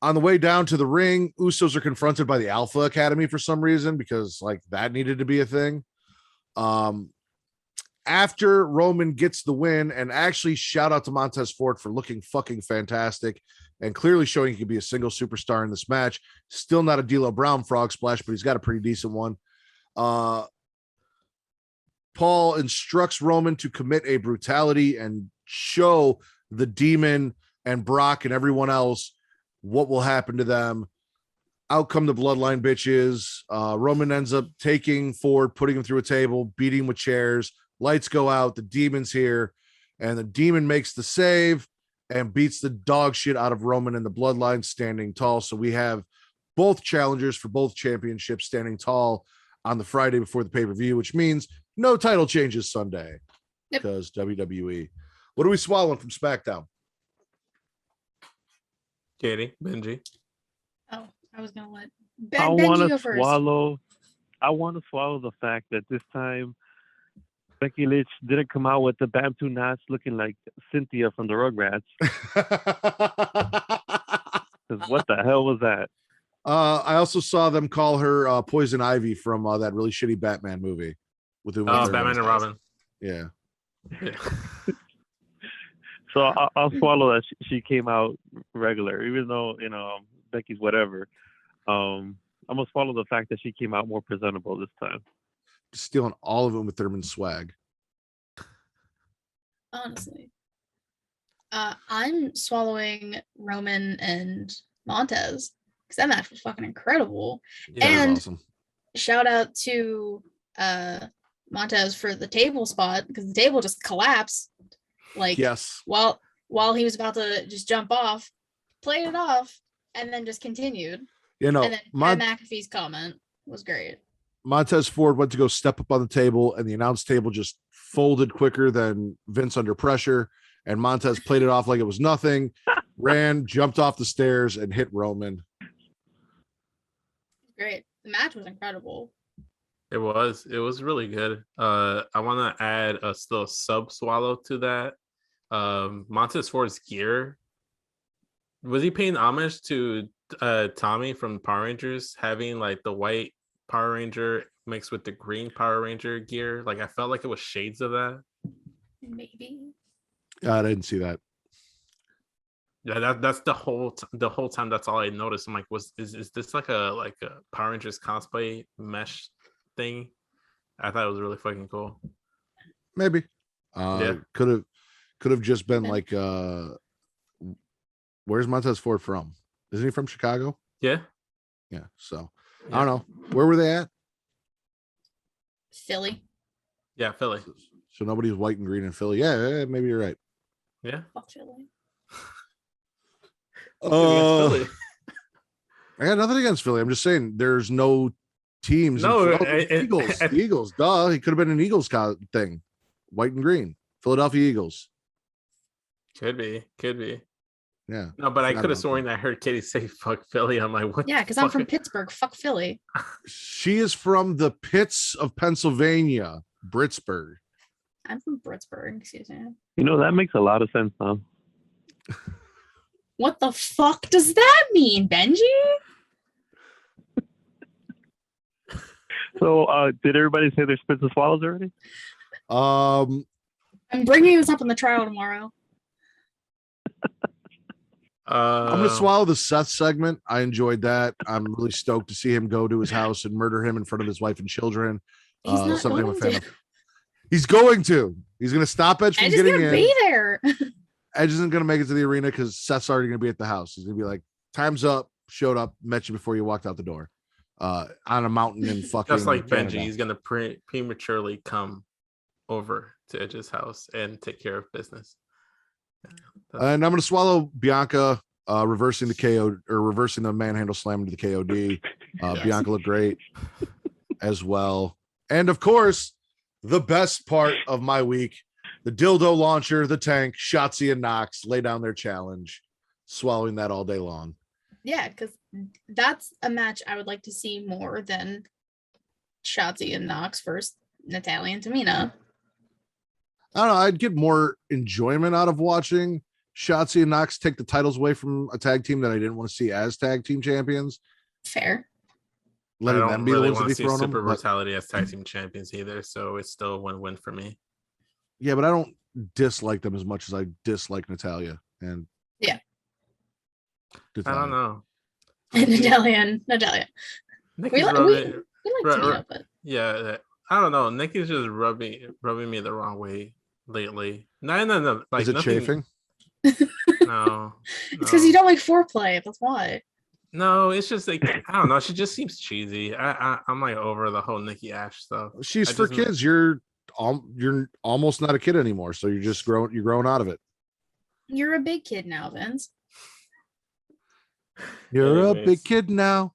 On the way down to the ring, Usos are confronted by the Alpha Academy for some reason, because like that needed to be a thing. After Roman gets the win, and actually shout out to Montez Ford for looking fucking fantastic and clearly showing he could be a single superstar in this match. Still not a D'Lo Brown frog splash, but he's got a pretty decent one. Paul instructs Roman to commit a brutality and show the Demon and Brock and everyone else what will happen to them. Out come the bloodline bitches. Roman ends up taking Ford, putting him through a table, beating him with chairs. Lights go out. The Demon's here, and the Demon makes the save and beats the dog shit out of Roman and the bloodline, standing tall. So we have both challengers for both championships standing tall on the Friday before the pay-per-view, which means no title changes Sunday. Yep. Because WWE. What are we swallowing from SmackDown? Katie, Benji. Oh, I was gonna let I Benji want go to first. swallow the fact that this time Becky Lynch didn't come out with the Bantu knots looking like Cynthia from the Rugrats. Because what the hell was that? I also saw them call her Poison Ivy from that really shitty Batman movie with the Batman and Robin. Yeah. So I'll swallow that she came out regular, even though Becky's whatever. I'm gonna swallow the fact that she came out more presentable this time. Stealing all of it with Thurman swag. Honestly, I'm swallowing Roman and Montez because that match was fucking incredible. Yeah, and awesome. Shout out to Montez for the table spot, because the table just collapsed. Like, yes, while he was about to just jump off, played it off, and then just continued. And then McAfee's comment was great. Montez Ford went to go step up on the table, and the announce table just folded quicker than Vince under pressure. And Montez played it off like it was nothing, ran, jumped off the stairs, and hit Roman. Great. The match was incredible. It was really good. I want to add a still sub swallow to that. Montez Ford's gear. Was he paying homage to Tommy from Power Rangers, having like the white Power Ranger mixed with the green Power Ranger gear? Like, I felt like it was shades of that. Maybe. I didn't see that. Yeah, that's the whole time. That's all I noticed. I'm like, is this like a Power Rangers cosplay mesh thing? I thought it was really fucking cool. Maybe. Could have just been like, where's Montez Ford from? Isn't he from Chicago? Yeah. So I don't know. Where were they at? Philly. Yeah, Philly. So nobody's white and green in Philly. Yeah, maybe you're right. Yeah. Fuck Philly. Philly. I got nothing against Philly. I'm just saying there's no teams. No, Eagles. The Eagles. Duh. He could have been an Eagles thing. White and green. Philadelphia Eagles. Could be. Yeah. No, but I could have sworn I heard Katie say "fuck Philly." I'm like, what? Yeah, because I'm from Pittsburgh. Fuck Philly. She is from the pits of Pennsylvania, Britsburg. I'm from Britsburg. Excuse me. You know, that makes a lot of sense now. What the fuck does that mean, Benji? So, did everybody say their spits and swallows already? I'm bringing this up in the trial tomorrow. I'm gonna swallow the Seth segment. I enjoyed that. I'm really stoked to see him go to his house and murder him in front of his wife and children. He's not Something I'm a fan going of. He's going to. He's gonna stop Edge from Edge is getting gonna in. be there. Edge isn't gonna make it to the arena because Seth's already gonna be at the house. He's gonna be like, "Time's up. Showed up. Met you before you walked out the door." On a mountain in fucking. Just like Canada. Benji, he's gonna prematurely come over to Edge's house and take care of business. And I'm gonna swallow Bianca. Reversing the KO or reversing the manhandle slam into the KOD. Yes. Bianca looked great as well. And of course, the best part of my week, the dildo launcher, the tank, Shotzi and Knox lay down their challenge, swallowing that all day long. Yeah, because that's a match I would like to see more than Shotzi and Knox versus Natalya and Tamina. I don't know. I'd get more enjoyment out of watching Shotzi and Knox take the titles away from a tag team that I didn't want to see as tag team champions. Fair. Letting them be the ones to see dethrone them. Super Brutality as tag team champions either, so it's still a win-win for me. Yeah, but I don't dislike them as much as I dislike Natalya. And yeah, I don't know. Natalya. We like Tamina, but yeah, I don't know. Nikki's just rubbing me the wrong way lately. No. Like, is it nothing, chafing? No. It's because you don't like foreplay. That's why. No, it's just like I don't know. She just seems cheesy. I'm like over the whole Nikki Ash stuff. She's for kids. You're almost not a kid anymore, so you're just growing. You're growing out of it. You're a big kid now, Vince. You're a big kid now.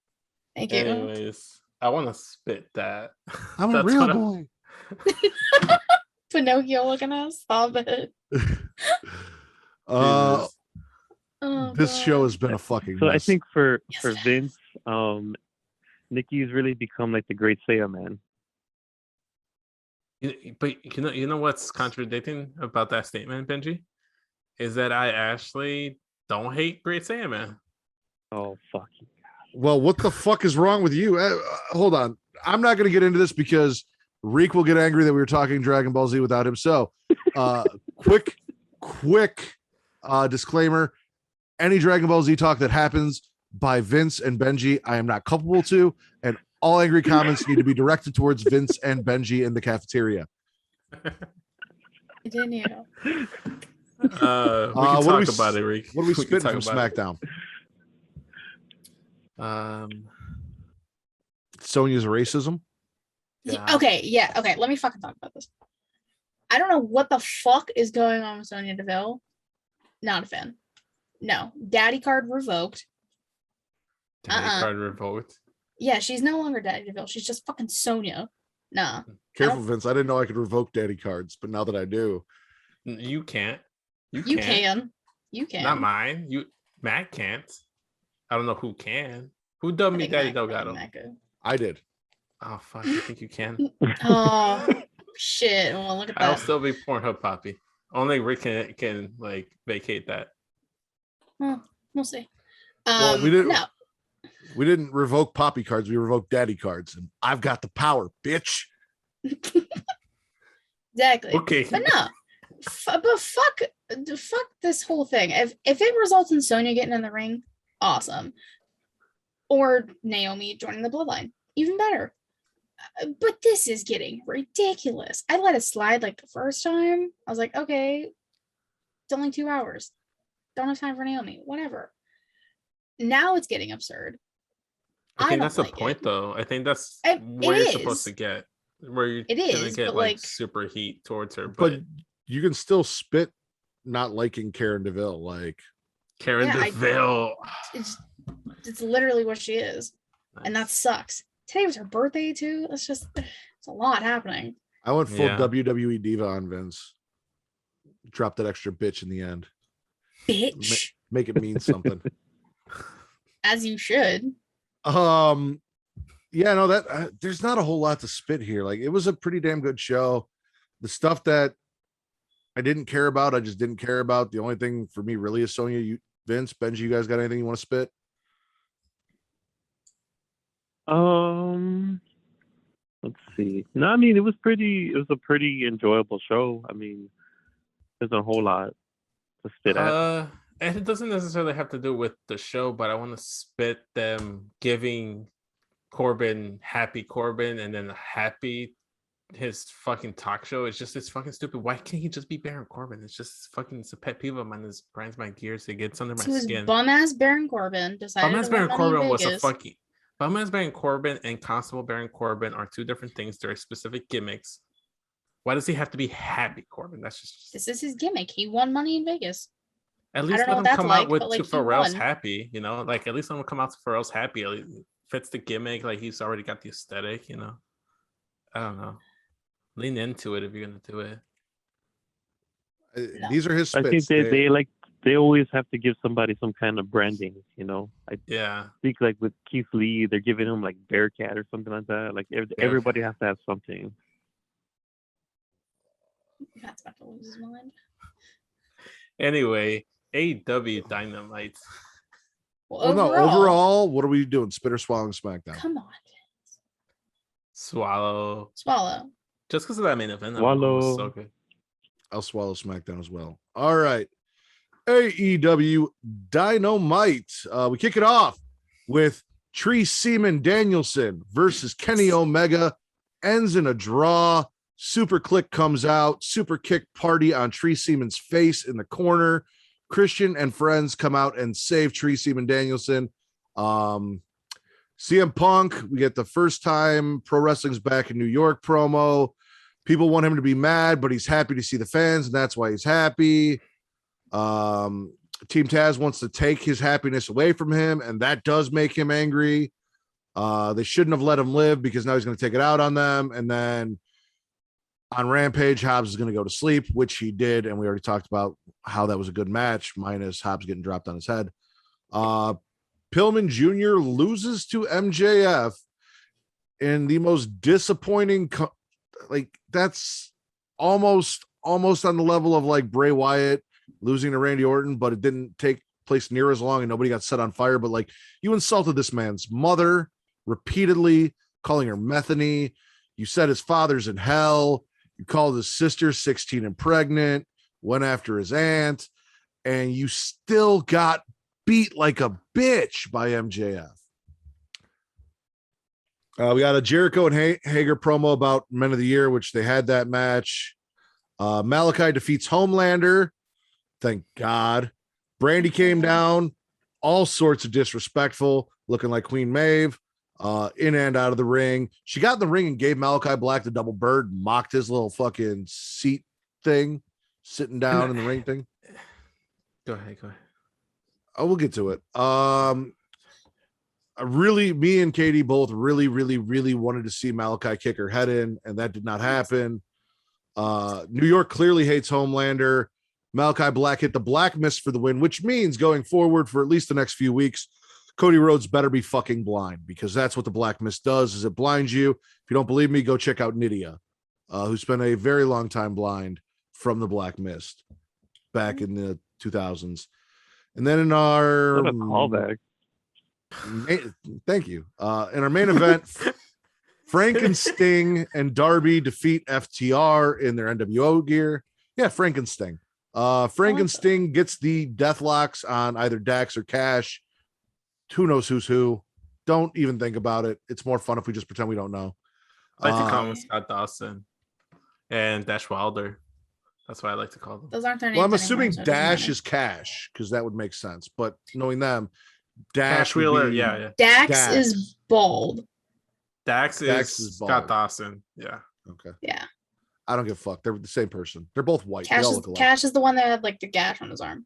Thank you. Anyways, I want to spit that. I'm a real boy. Pinocchio looking ass. Stop it. This show has been a fucking so mess. I think for Vince, Nikki's really become like the great Saiyan man. But you know what's contradicting about that statement, Benji, is that I actually don't hate Great Saiyan Man. Oh fuck. Well, what the fuck is wrong with you? Hold on, I'm not going to get into this because Reek will get angry that we were talking Dragon Ball Z without him. So, quick disclaimer: any Dragon Ball Z talk that happens by Vince and Benji, I am not culpable to, and all angry comments need to be directed towards Vince and Benji in the cafeteria. Continue. We can talk about it, Reek. What are we spitting from SmackDown? Sonya's racism. Yeah. Okay. Let me fucking talk about this. I don't know what the fuck is going on with Sonya Deville. Not a fan. No. Daddy card revoked. Card revoked. Yeah, she's no longer Daddy Deville. She's just fucking Sonya. Nah. Careful, Vince. I didn't know I could revoke daddy cards, but now that I do. You can't. You can. Not mine. Matt can't. I don't know who can. Who dubbed me Daddy Delgado? I did. Oh fuck! I think you can. Oh shit! Well, look at that. I'll still be Pornhub Poppy. Only Rick can like vacate that. Well, we'll see. Well, we didn't revoke Poppy cards. We revoked Daddy cards, and I've got the power, bitch. Exactly. Okay. But no. But fuck this whole thing. If it results in Sonya getting in the ring, awesome. Or Naomi joining the Bloodline, even better. But this is getting ridiculous. I let it slide like the first time. I was like, okay, it's only 2 hours. Don't have time for Naomi. Whatever. Now it's getting absurd. I think that's the point, though. I think that's where you're supposed to get. Where you're gonna get like super heat towards her. But you can still spit not liking Karen DeVille. Like Karen DeVille. It's literally what she is. Nice. And that sucks. Today was her birthday too. It's a lot happening. I went full WWE diva on Vince. Drop that extra bitch in the end. Bitch. Make it mean something. As you should. Yeah, no, that there's not a whole lot to spit here. Like, it was a pretty damn good show. The stuff that I didn't care about, I just didn't care about. The only thing for me really is Sonya. Vince, Benji, you guys got anything you want to spit? Let's see. No, I mean, it was a pretty enjoyable show. I mean, there's a whole lot to spit at. And it doesn't necessarily have to do with the show, but I want to spit them giving Corbin happy Corbin and then happy his fucking talk show. It's fucking stupid. Why can't he just be Baron Corbin? It's a pet peeve of mine. This grinds my gears. It gets under my skin. Bum ass Baron Corbin decided. Bum ass Baron Corbin was a fucking. Bum ass Baron Corbin and Constable Baron Corbin are two different things. They're specific gimmicks. Why does he have to be happy Corbin? That's just. This is his gimmick. He won Money in Vegas. At least let him come out with to Pharrell's happy. You know, like at least let him come out to Pharrell's happy. It fits the gimmick. Like he's already got the aesthetic. You know. I don't know. Lean into it if you're gonna do it. These are his spits. I think they always have to give somebody some kind of branding, you know. I think like with Keith Lee, they're giving him like Bearcat or something like that. Like everybody has to have something. That's about to lose his mind. Anyway, AEW Dynamite. Well, overall, what are we doing? Spitter, swallowing, SmackDown. Come on. Swallow. Just because of that main event. Swallow. So good. I'll swallow SmackDown as well. All right. AEW Dynamite. We kick it off with Tree Seaman Danielson versus Kenny Omega. Ends in a draw. Super Click comes out. Super kick party on Tree Seaman's face in the corner. Christian and friends come out and save Tree Seaman Danielson. CM Punk, we get the first time Pro Wrestling's back in New York promo. People want him to be mad, but he's happy to see the fans, and that's why he's happy. Team Taz wants to take his happiness away from him, and that does make him angry. They shouldn't have let him live because now he's going to take it out on them. And then on Rampage, Hobbs is going to go to sleep, which he did, and we already talked about how that was a good match, minus Hobbs getting dropped on his head. Pillman Jr. loses to MJF in the most disappointing that's almost on the level of like Bray Wyatt losing to Randy Orton, but it didn't take place near as long and nobody got set on fire. But like, you insulted this man's mother repeatedly, calling her Methany. You said his father's in hell. You called his sister 16 and pregnant, went after his aunt, and you still got beat like a bitch by MJF. We got a Jericho and Hager promo about Men of the Year, which they had that match. Malachi defeats Homelander. Thank God. Brandy came down. All sorts of disrespectful, looking like Queen Maeve, in and out of the ring. She got in the ring and gave Malachi Black the double bird, mocked his little fucking seat thing, sitting down in the ring thing. Go ahead. Oh, we'll get to it. Me and Katie both really wanted to see Malachi kick her head in, and that did not happen. New York clearly hates Homelander. Malachi Black hit the Black Mist for the win, which means going forward for at least the next few weeks, Cody Rhodes better be fucking blind, because that's what the Black Mist does, is it blinds you. If you don't believe me, go check out Nydia, who spent a very long time blind from the Black Mist back in the 2000s. And then in our callback. Thank you. In our main event, Frank and Sting and Darby defeat FTR in their NWO gear. Yeah, Frank and Sting. Frank and Sting gets the death locks on either Dax or Cash. Who knows who's who? Don't even think about it. It's more fun if we just pretend we don't know. I like to call him Scott Dawson and Dash Wilder. That's what I like to call them. Those aren't their names. Well, I'm assuming Dash is Cash, because that would make sense. But knowing them, Dash Wheeler, yeah. Dax is bald. Dax is Scott Dawson. Yeah. Okay. Yeah. I don't give a fuck. They're the same person. They're both white. They all look alike. Cash is the one that had like the gash on his arm.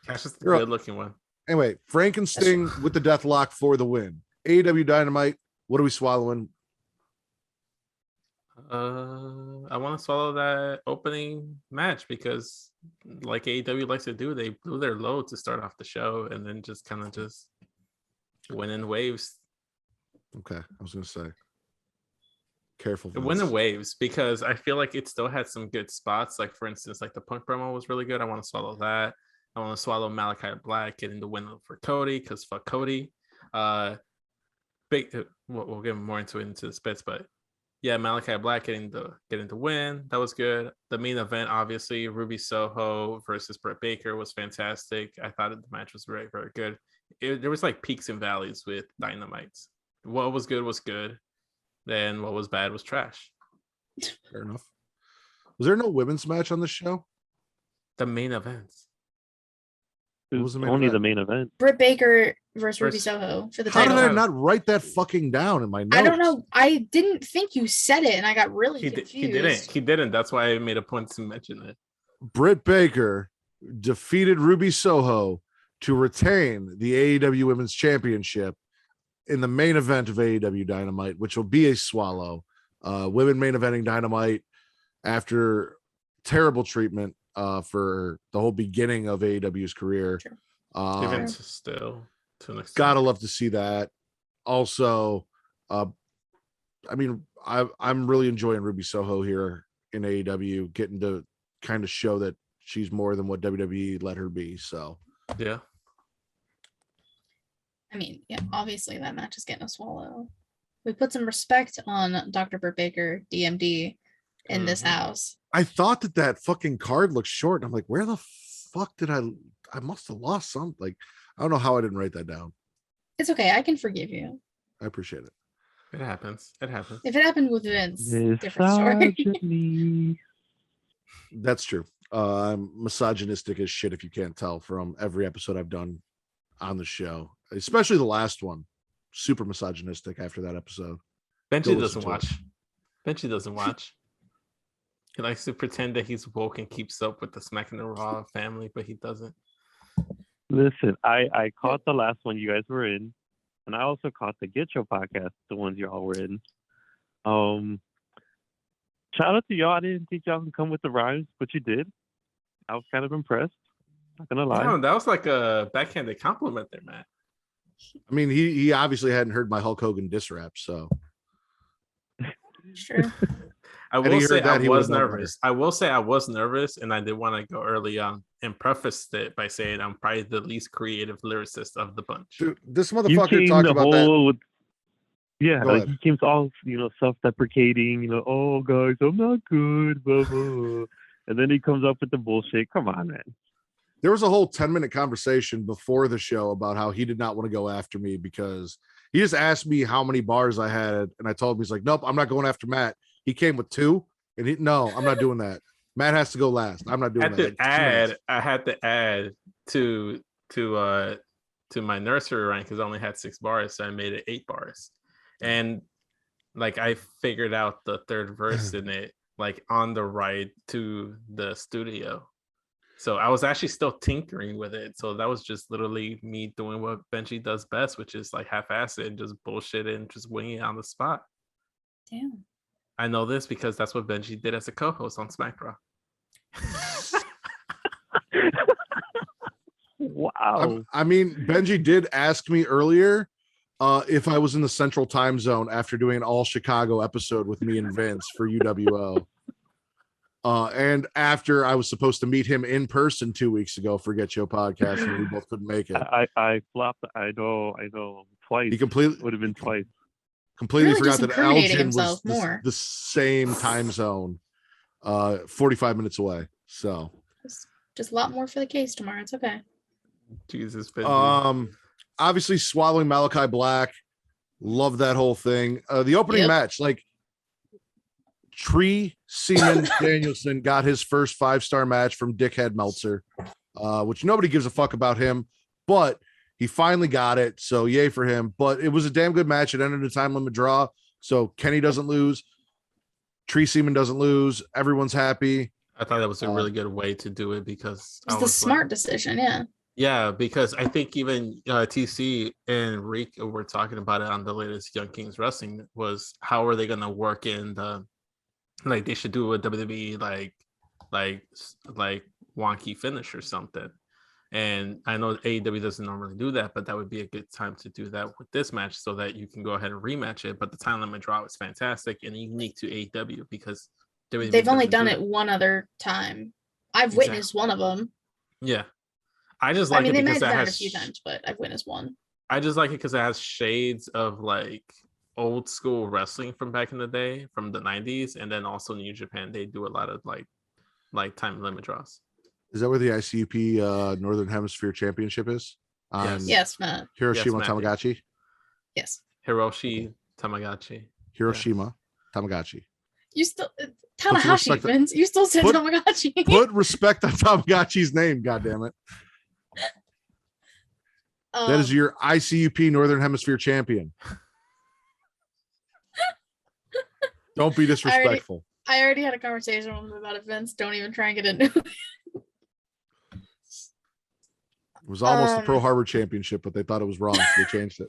Cash is the good looking one. Anyway, Frankenstein with the deathlock for the win. AEW Dynamite. What are we swallowing? I want to swallow that opening match because, like AEW likes to do, they blew their load to start off the show and then just kind of just went in waves. Okay, I was gonna say, careful. It went in waves because I feel like it still had some good spots. Like for instance, like the Punk promo was really good. I want to swallow that. I want to swallow Malachi Black getting the win for Cody because fuck Cody. We'll get more into the spits, but yeah, Malachi Black getting the win. That was good. The main event, obviously, Ruby Soho versus Britt Baker was fantastic. I thought the match was very, very good. There was like peaks and valleys with Dynamites. What was good was good. Then what was bad was trash. Fair enough. Was there no women's match on the show? The main events. It was only the main event. Britt Baker versus Ruby Soho for the title. How did I not write that fucking down in my notes? I don't know. I didn't think you said it, and I got really confused. He didn't. That's why I made a point to mention it. Britt Baker defeated Ruby Soho to retain the AEW Women's Championship in the main event of AEW Dynamite, which will be a swallow. Women main eventing Dynamite after terrible treatment for the whole beginning of AEW's career. Sure. Even still, to an extent. Gotta love to see that. Also, I mean, I'm really enjoying Ruby Soho here in AEW, getting to kind of show that she's more than what WWE let her be. So, yeah. I mean, yeah, obviously that match is getting a swallow. We put some respect on Dr. Britt Baker, DMD, in this house. I thought that fucking card looked short. I'm like, where the fuck did I must have lost something. Like, I don't know how I didn't write that down. It's okay. I can forgive you. I appreciate it. It happens. If it happened with Vince, different story. That's true. I'm misogynistic as shit, if you can't tell from every episode I've done on the show, especially the last one. Super misogynistic after that episode. Benji doesn't watch. Benji doesn't watch. He likes to pretend that he's woke and keeps up with the Smackin It Raw family, but he doesn't. Listen, I caught the last one you guys were in, and I also caught the Get Your podcast, the ones y'all were in. Shout out to y'all. I didn't think y'all can come with the rhymes, but you did. I was kind of impressed. Not gonna lie. No, that was like a backhanded compliment there, Matt. I mean, he obviously hadn't heard my Hulk Hogan diss rap, so. Sure. I will say I was nervous. I will say I was nervous, and I did want to go early on and preface it by saying I'm probably the least creative lyricist of the bunch. Dude, this motherfucker talked about that. Like he came all, self-deprecating, oh guys, I'm not good, blah, blah. And then he comes up with the bullshit. Come on, man. There was a whole 10-minute conversation before the show about how he did not want to go after me because he just asked me how many bars I had, and I told him, he's like, nope, I'm not going after Matt. He came with 2, and no, I'm not doing that. Matt has to go last. I'm not doing that. I had to add to my nursery rhyme because I only had 6 bars, so I made it 8 bars. And like I figured out the third verse in it, like on the ride to the studio. So I was actually still tinkering with it. So that was just literally me doing what Benji does best, which is like half-ass it and just bullshit it and just winging it on the spot. Damn. I know this because that's what Benji did as a co-host on Smack Raw. Wow. I mean, Benji did ask me earlier if I was in the Central Time Zone after doing an all Chicago episode with me and Vince for UWO. And after I was supposed to meet him in person 2 weeks ago for Get Your Podcast, and we both couldn't make it. I flopped. I know. Twice. He completely would have been twice. Completely really forgot that Elgin was more. the same time zone, 45 minutes away. So just a lot more for the case tomorrow. It's okay. Jesus. Benji. Obviously swallowing Malachi Black. Love that whole thing. The opening match, like Tree Seaman Danielson got his first 5-star match from Dickhead Meltzer, which nobody gives a fuck about him, but he finally got it. So yay for him. But it was a damn good match. It ended in a time limit draw. So Kenny doesn't lose. Tree Seaman doesn't lose. Everyone's happy. I thought that was a really good way to do it because it was the smart decision. Yeah. Yeah, because I think even TC and Reek were talking about it on the latest Young Kings Wrestling was how are they going to work in the like they should do a WWE like wonky finish or something. And I know AEW doesn't normally do that, but that would be a good time to do that with this match so that you can go ahead and rematch it. But the time limit draw is fantastic and unique to AEW because WWE they've only done it one other time. I've witnessed one of them. Yeah. I just like it they because might have it done has it a few times, but I've witnessed one. I just like it because it has shades of like old school wrestling from back in the day, from the 90s, and then also New Japan. They do a lot of like time limit draws. Is that where the ICP Northern Hemisphere Championship is? Yes, Matt. Hiroshima Yes, Tamagotchi. Yes. Hiroshi Tamagotchi. Hiroshima Tamagotchi. You still Tanahashi, Vince. You still said Tamagotchi. Put respect on Tamagotchi's name, goddammit. That is your ICUP Northern Hemisphere champion. Don't be disrespectful. I already had a conversation with him about it, Vince. Don't even try and get into it. It was almost the Pearl Harbor Championship, but they thought it was wrong, so they changed it.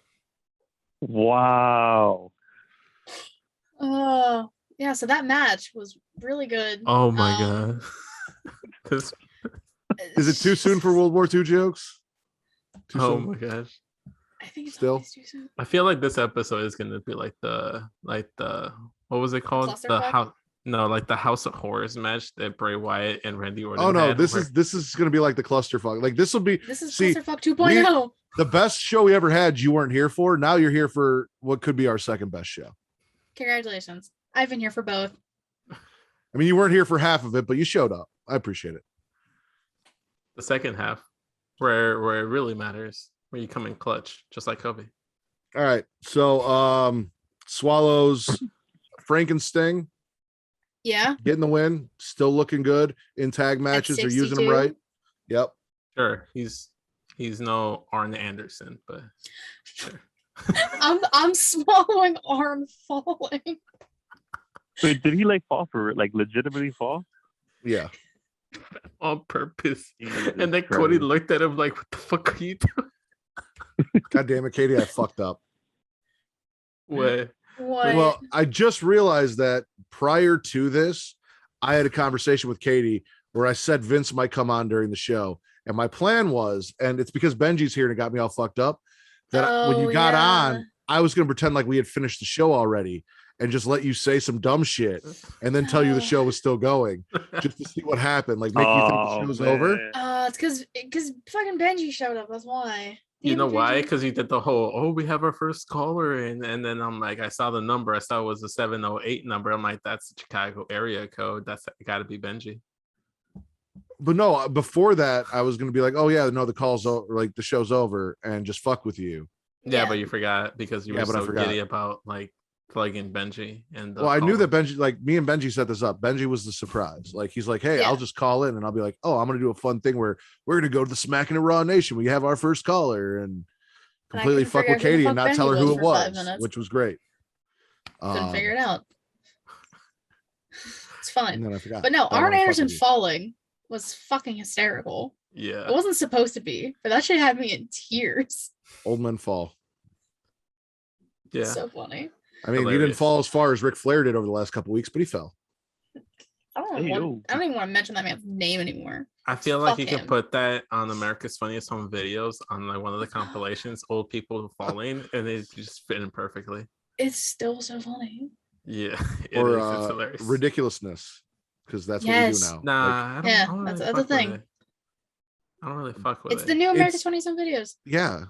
Wow. Yeah, so that match was really good. Oh my god. Is it too soon for World War II jokes? Too soon? My gosh. I think it's still too soon. I feel like this episode is gonna be like the what was it called? The House of Horrors match that Bray Wyatt and Randy Orton. Oh no, this is gonna be like the clusterfuck. Like this is Clusterfuck 2.0. The best show we ever had, you weren't here for. Now you're here for what could be our second best show. Congratulations. I've been here for both. I mean, you weren't here for half of it, but you showed up. I appreciate it. The second half, where it really matters, where you come in clutch, just like Kobe. All right. So Swallows, Frankenstein. Yeah. Getting the win, still looking good in tag matches. They're using them right. Yep. Sure. He's no Arn Anderson, but sure. I'm swallowing Arn falling. Wait, did he like fall for it? Like legitimately fall? Yeah. On purpose. Jesus and then Christ. Cody looked at him like, what the fuck are you doing? God damn it, Katie, I fucked up. What? Well, I just realized that prior to this, I had a conversation with Katie where I said Vince might come on during the show. And my plan was, and it's because Benji's here and it got me all fucked up, that when you got on, I was going to pretend like we had finished the show already and just let you say some dumb shit and then tell you the show was still going just to see what happened. Like make you think the show's over. It's because fucking Benji showed up. That's why. You know why? Because he did the whole, we have our first caller. And then I'm like, I saw the number. I saw it was a 708 number. I'm like, that's the Chicago area code. That's got to be Benji. But no, before that, I was going to be like, oh, yeah, no, the call's over. Like the show's over and just fuck with you. Yeah, but you forgot because you were so giddy about like plugging Benji. And I knew that Benji, like me and Benji set this up. Benji was the surprise. Like he's like, hey, I'll just call in and I'll be like, oh, I'm gonna do a fun thing where we're gonna go to the Smackin It Raw Nation. We have our first caller and completely fuck with Katie and not tell her who it was, which was great. Couldn't figure it out. It's fun. And then I forgot. But no, Arn Anderson falling was fucking hysterical. Yeah. It wasn't supposed to be, but that shit had me in tears. Old men fall. Yeah. So funny. I mean, he didn't fall as far as Ric Flair did over the last couple of weeks, but he fell. I don't even want to mention that man's name anymore. I feel like you could put that on America's Funniest Home Videos on like one of the compilations, old people falling, and it just fit in perfectly. It's still so funny. Yeah. Or it's hilarious. ridiculousness, because that's what we do now. Nah, like, I don't that's the other thing. I don't really fuck with it. It's the new America's Funniest Home Videos. Yeah.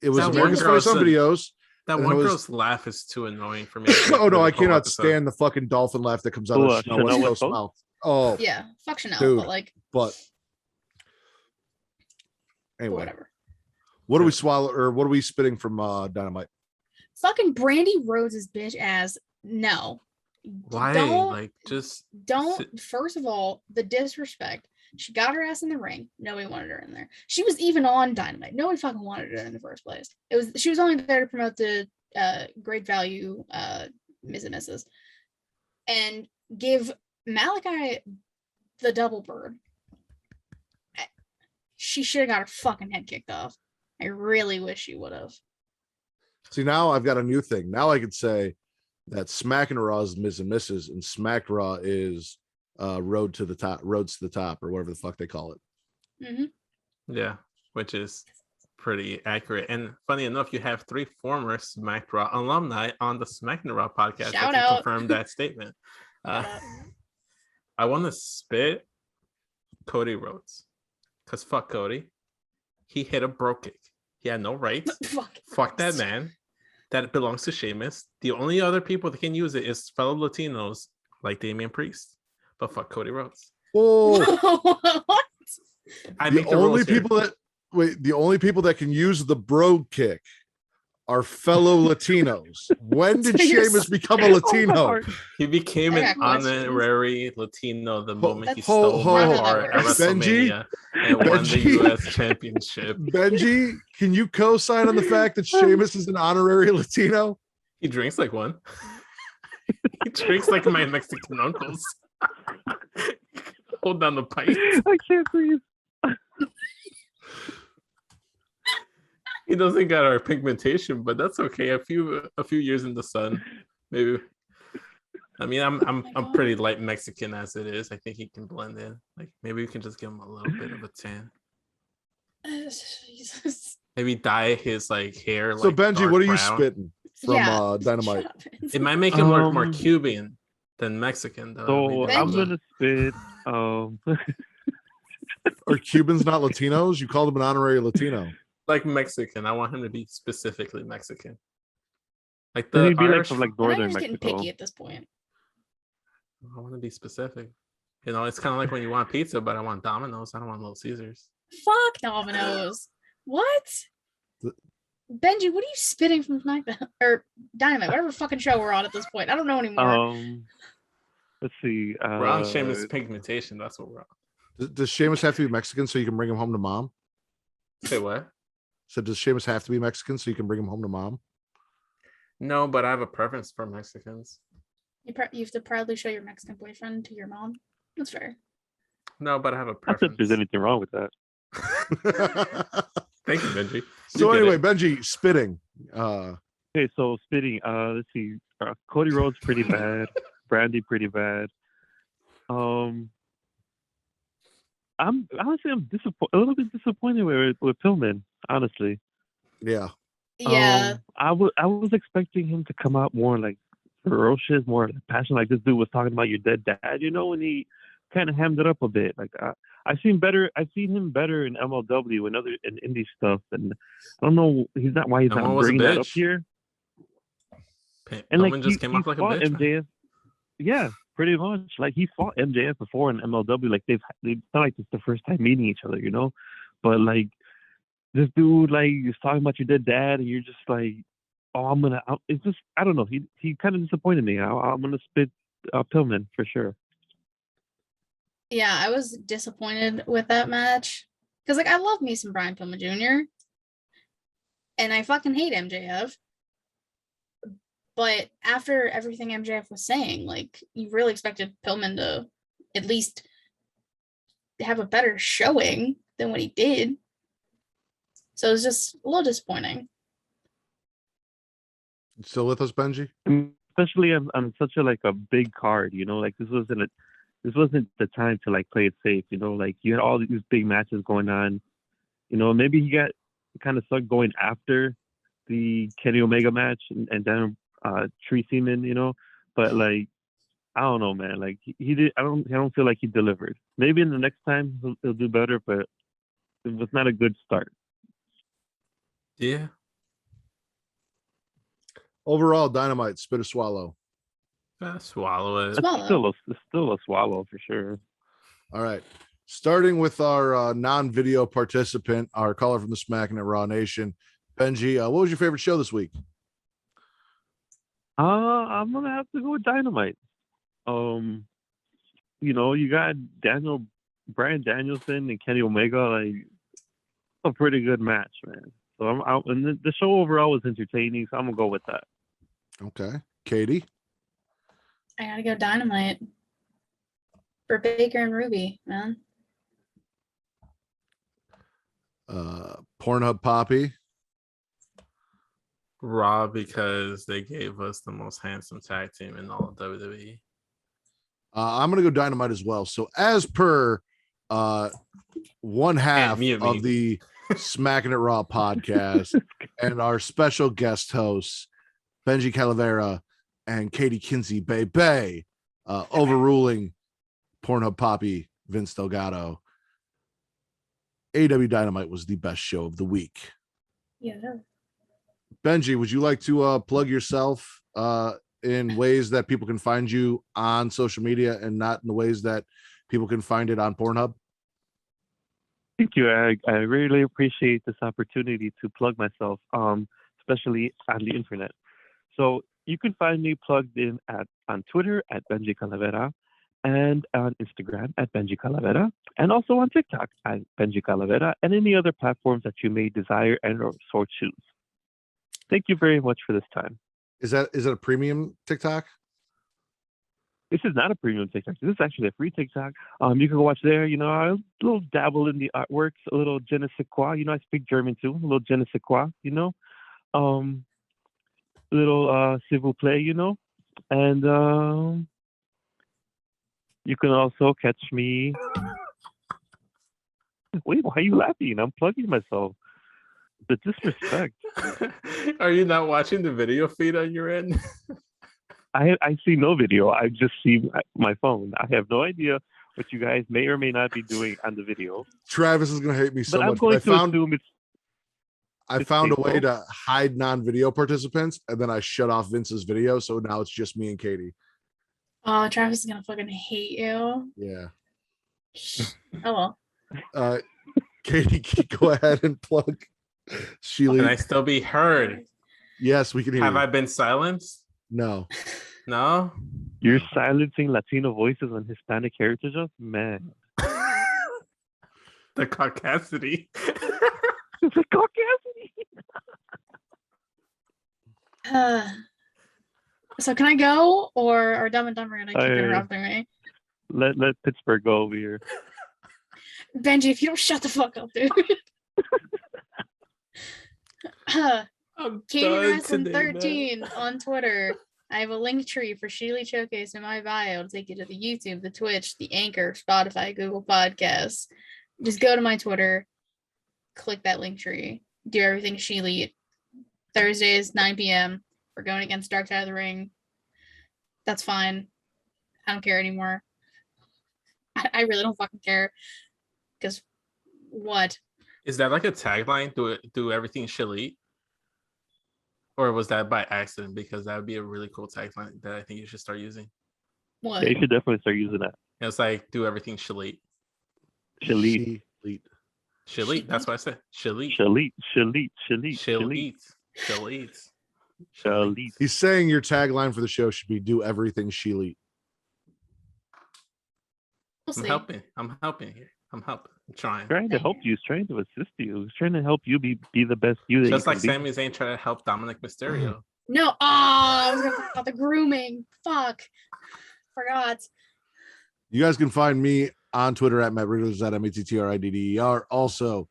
It was America's Funniest Home Videos. That one girl's laugh is too annoying for me. Oh no, I cannot stand the fucking dolphin laugh that comes out of Chanel West Coast mouth. Oh yeah, fuck Chanel, dude, but anyway, whatever. What do we swallow or what are we spitting from Dynamite? Fucking Brandy Rhodes' bitch ass. No. Why? Don't. First of all, the disrespect. She got her ass in the ring. Nobody wanted her in there. She was even on Dynamite. Nobody fucking wanted her in the first place. She was only there to promote the great value Ms. and Mrs. and give Malachi the double bird. She should have got her fucking head kicked off. I really wish she would have. See, now I've got a new thing. Now I could say that Smackin' It Raw is Ms. and Mrs. and Smacked Raw is Roads to the Top, or whatever the fuck they call it. Mm-hmm. Yeah, which is pretty accurate. And funny enough, you have 3 former Smacked Raw alumni on the Smackin' It Raw podcast Shout that out. can confirm that statement. I want to spit Cody Rhodes, because fuck Cody. He hit a bro kick. He had no rights. Fuck that man. That belongs to Sheamus. The only other people that can use it is fellow Latinos like Damian Priest. But fuck Cody Rhodes. Oh, What? The only people that can use the bro kick are fellow Latinos. When did Sheamus become a Latino? He became I an got questions. honorary Latino the moment he Ho- stole ho- my ho- heart at Benji? WrestleMania and won the Benji? U.S. Championship. Benji, can you co-sign on the fact that Sheamus is an honorary Latino? He drinks like one. He drinks like my Mexican uncles. Hold down the pipe. I can't breathe. He doesn't got our pigmentation, but that's okay. A few years in the sun, maybe. I mean, I'm pretty light Mexican as it is. I think he can blend in. Like maybe we can just give him a little bit of a tan. Jesus. Maybe dye his like hair. So like, Benji, dark what are you brown. spitting from Dynamite? Shut up. It might make him look more Um, Cuban than Mexican, though. So Maybe I'm Benji. gonna spit. Are Cubans not Latinos? You called him an honorary Latino. like Mexican. I want him to be specifically Mexican. Like Then the he'd be like Irish. from like I know northern you're just getting Mexico. picky at this point. I want to be specific. You know, it's kind of like when you want pizza, but I want Domino's. I don't want Little Caesars. Fuck Domino's. What? Benji, what are you spitting from SmackDown or Dynamite? Whatever fucking show we're on at this point. I don't know anymore. Let's see. We're on Shameless Pigmentation. That's what we're on. Does Sheamus have to be Mexican so you can bring him home to mom? Say what? So does Sheamus have to be Mexican so you can bring him home to mom? No, but I have a preference for Mexicans. You have to proudly show your Mexican boyfriend to your mom. That's fair. No, but I have a Not that preference. there's anything wrong with that. Thank you, Benji. So You anyway, get Benji, spitting. Okay, so spitting. Let's see. Cody Rhodes pretty bad. Brandy pretty bad. I'm honestly a little bit disappointed with Pillman. Honestly. Yeah. Yeah. I was expecting him to come out more like ferocious, more like passionate, like this dude was talking about your dead dad, you know, when he kind of hammed it up a bit. Like I've seen him better in MLW and other in indie stuff, and I don't know he's not bringing that up here. And like just came off like a fought bitch. MJF. Yeah, pretty much. Like he fought MJF before in MLW. Like it's not like it's the first time meeting each other, you know. But like this dude, like he's talking about your dead dad, and you're just like, oh, it's just I don't know. He kind of disappointed me. I'm gonna spit Pillman for sure. Yeah, I was disappointed with that match because like I love me some Brian Pillman Jr. and I fucking hate MJF. But after everything MJF was saying, like you really expected Pillman to at least have a better showing than what he did. So it was just a little disappointing. Still with us, Benji? Especially on such a big card, you know, like this wasn't the time to like play it safe, you know, like you had all these big matches going on, you know, maybe he got kind of stuck going after the Kenny Omega match and then Tree Seaman, you know, but like I don't know, man, like he did. I don't feel like he delivered. Maybe in the next time he'll do better, but it was not a good start. Yeah. Overall, Dynamite, spit or swallow. Swallow it. Swallow. It's still a swallow for sure. All right. Starting with our non-video participant, our caller from the Smackin It Raw Nation, Benji. What was your favorite show this week? I'm gonna have to go with Dynamite. You know, you got Bryan Danielson and Kenny Omega, like a pretty good match, man. So I'm out, and the show overall was entertaining. So I'm gonna go with that. Okay, Katie. I gotta go Dynamite for Baker and Ruby, man. Pornhub Poppy. Raw, because they gave us the most handsome tag team in all of WWE. I'm gonna go Dynamite as well. So as per one half of the Smackin' It Raw podcast and our special guest hosts, Benji Calavera and Katie Kinsey Bay, overruling Pornhub Poppy Vince Delgado. AW Dynamite was the best show of the week. Yeah. Benji, would you like to plug yourself in ways that people can find you on social media and not in the ways that people can find it on Pornhub? Thank you. I really appreciate this opportunity to plug myself, especially on the internet. So you can find me plugged in on Twitter at Benji Calavera and on Instagram at Benji Calavera and also on TikTok at Benji Calavera and any other platforms that you may desire and or so choose. Thank you very much for this time. Is that a premium TikTok? This is not a premium TikTok. This is actually a free TikTok. You can go watch there. You know, I a little dabble in the artworks, a little je ne sais quoi. You know, I speak German too. A little je ne sais quoi. You know, little s'il vous plaît. You know, and you can also catch me. Wait, why are you laughing? I'm plugging myself. The disrespect. Are you not watching the video feed on your end? I see no video. I just see my phone. I have no idea what you guys may or may not be doing on the video. Travis is going to hate me so but much. I'm going to assume I found a way to hide non-video participants, and then I shut off Vince's video, so now it's just me and Katie. Oh, Travis is gonna fucking hate you. Yeah. Oh well. Katie, go ahead and plug Sheila. Can I still be heard? Yes, we can hear Have you. I been silenced? No. No? You're silencing Latino voices and Hispanic heritage of man. The caucasity. The caucasity. So can I go, or are Dumb and Dumber gonna keep interrupting me? Let Pittsburgh go over here. Benji, if you don't shut the fuck up, dude. Katie Wrestling 13 on Twitter. I have a link tree for Sheely Showcase in my bio to take you to the YouTube, the Twitch, the Anchor, Spotify, Google Podcasts. Just go to my Twitter, click that link tree, do everything Sheely. Thursdays, 9 p.m. We're going against Dark Side of the Ring. That's fine. I don't care anymore. I really don't fucking care. Because what? Is that like a tagline? Do everything Sheely? Or was that by accident? Because that would be a really cool tagline that I think you should start using. What? Yeah, you should definitely start using that. It's like do everything Sheely. Sheely. Sheely. That's what I said. Sheely. Sheely. He's saying your tagline for the show should be "Do everything Sheely." We'll I'm helping here. I'm trying. Trying to help you. He's trying to assist you. He's trying to help you be the best you. That Just you like Sami Zayn trying to help Dominic Mysterio. No. I was going to talk about the grooming. Fuck. Forgot. You guys can find me on Twitter at Matt Ridders at MATTRIDDER. Also,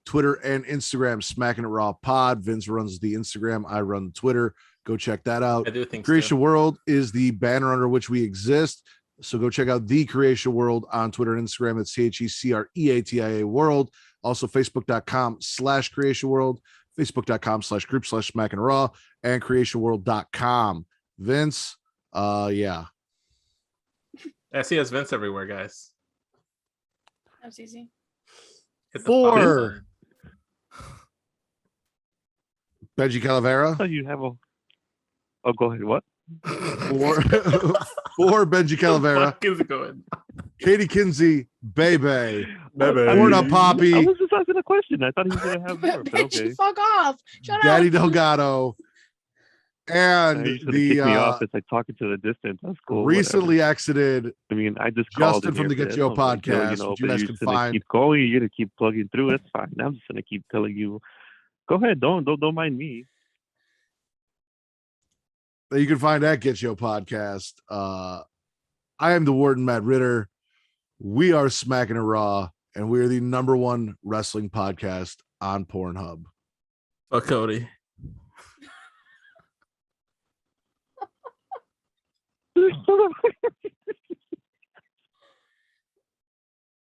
Twitter and Instagram, Smackin' It Raw Pod. Vince runs the Instagram. I run the Twitter. Go check that out. I do think Creation World is the banner under which we exist. So go check out the Creation World on Twitter and Instagram. It's CHECREATIA World. Also, Facebook.com/Creation World, Facebook.com/group/Smackin' Raw, and CreationWorld.com. Vince, yeah. I see us Vince everywhere, guys. That was easy. Hit the For follow button. Benji Calavera. Oh, you have a. Oh, go ahead. What? For Benji Calavera. What is going? Katie Kinsey, Bebe. Bebe. Warden Poppy. I was just asking a question. I thought he was going to have more. But Benji, okay. fuck off. Shut Daddy up. Delgado. And He's gonna the kick me off. It's like talking to the distance. That's cool. recently exited I mean, I just called Justin from the Get Yo podcast, which you guys can find. Keep going. You're gonna keep plugging through. It's fine. I'm just gonna keep telling you. Go ahead. Don't mind me. that you can find at Get Yo Podcast. I am the Warden, Matt Ritter. We are Smackin It Raw, and we are the #1 wrestling podcast on Pornhub. Fuck Cody.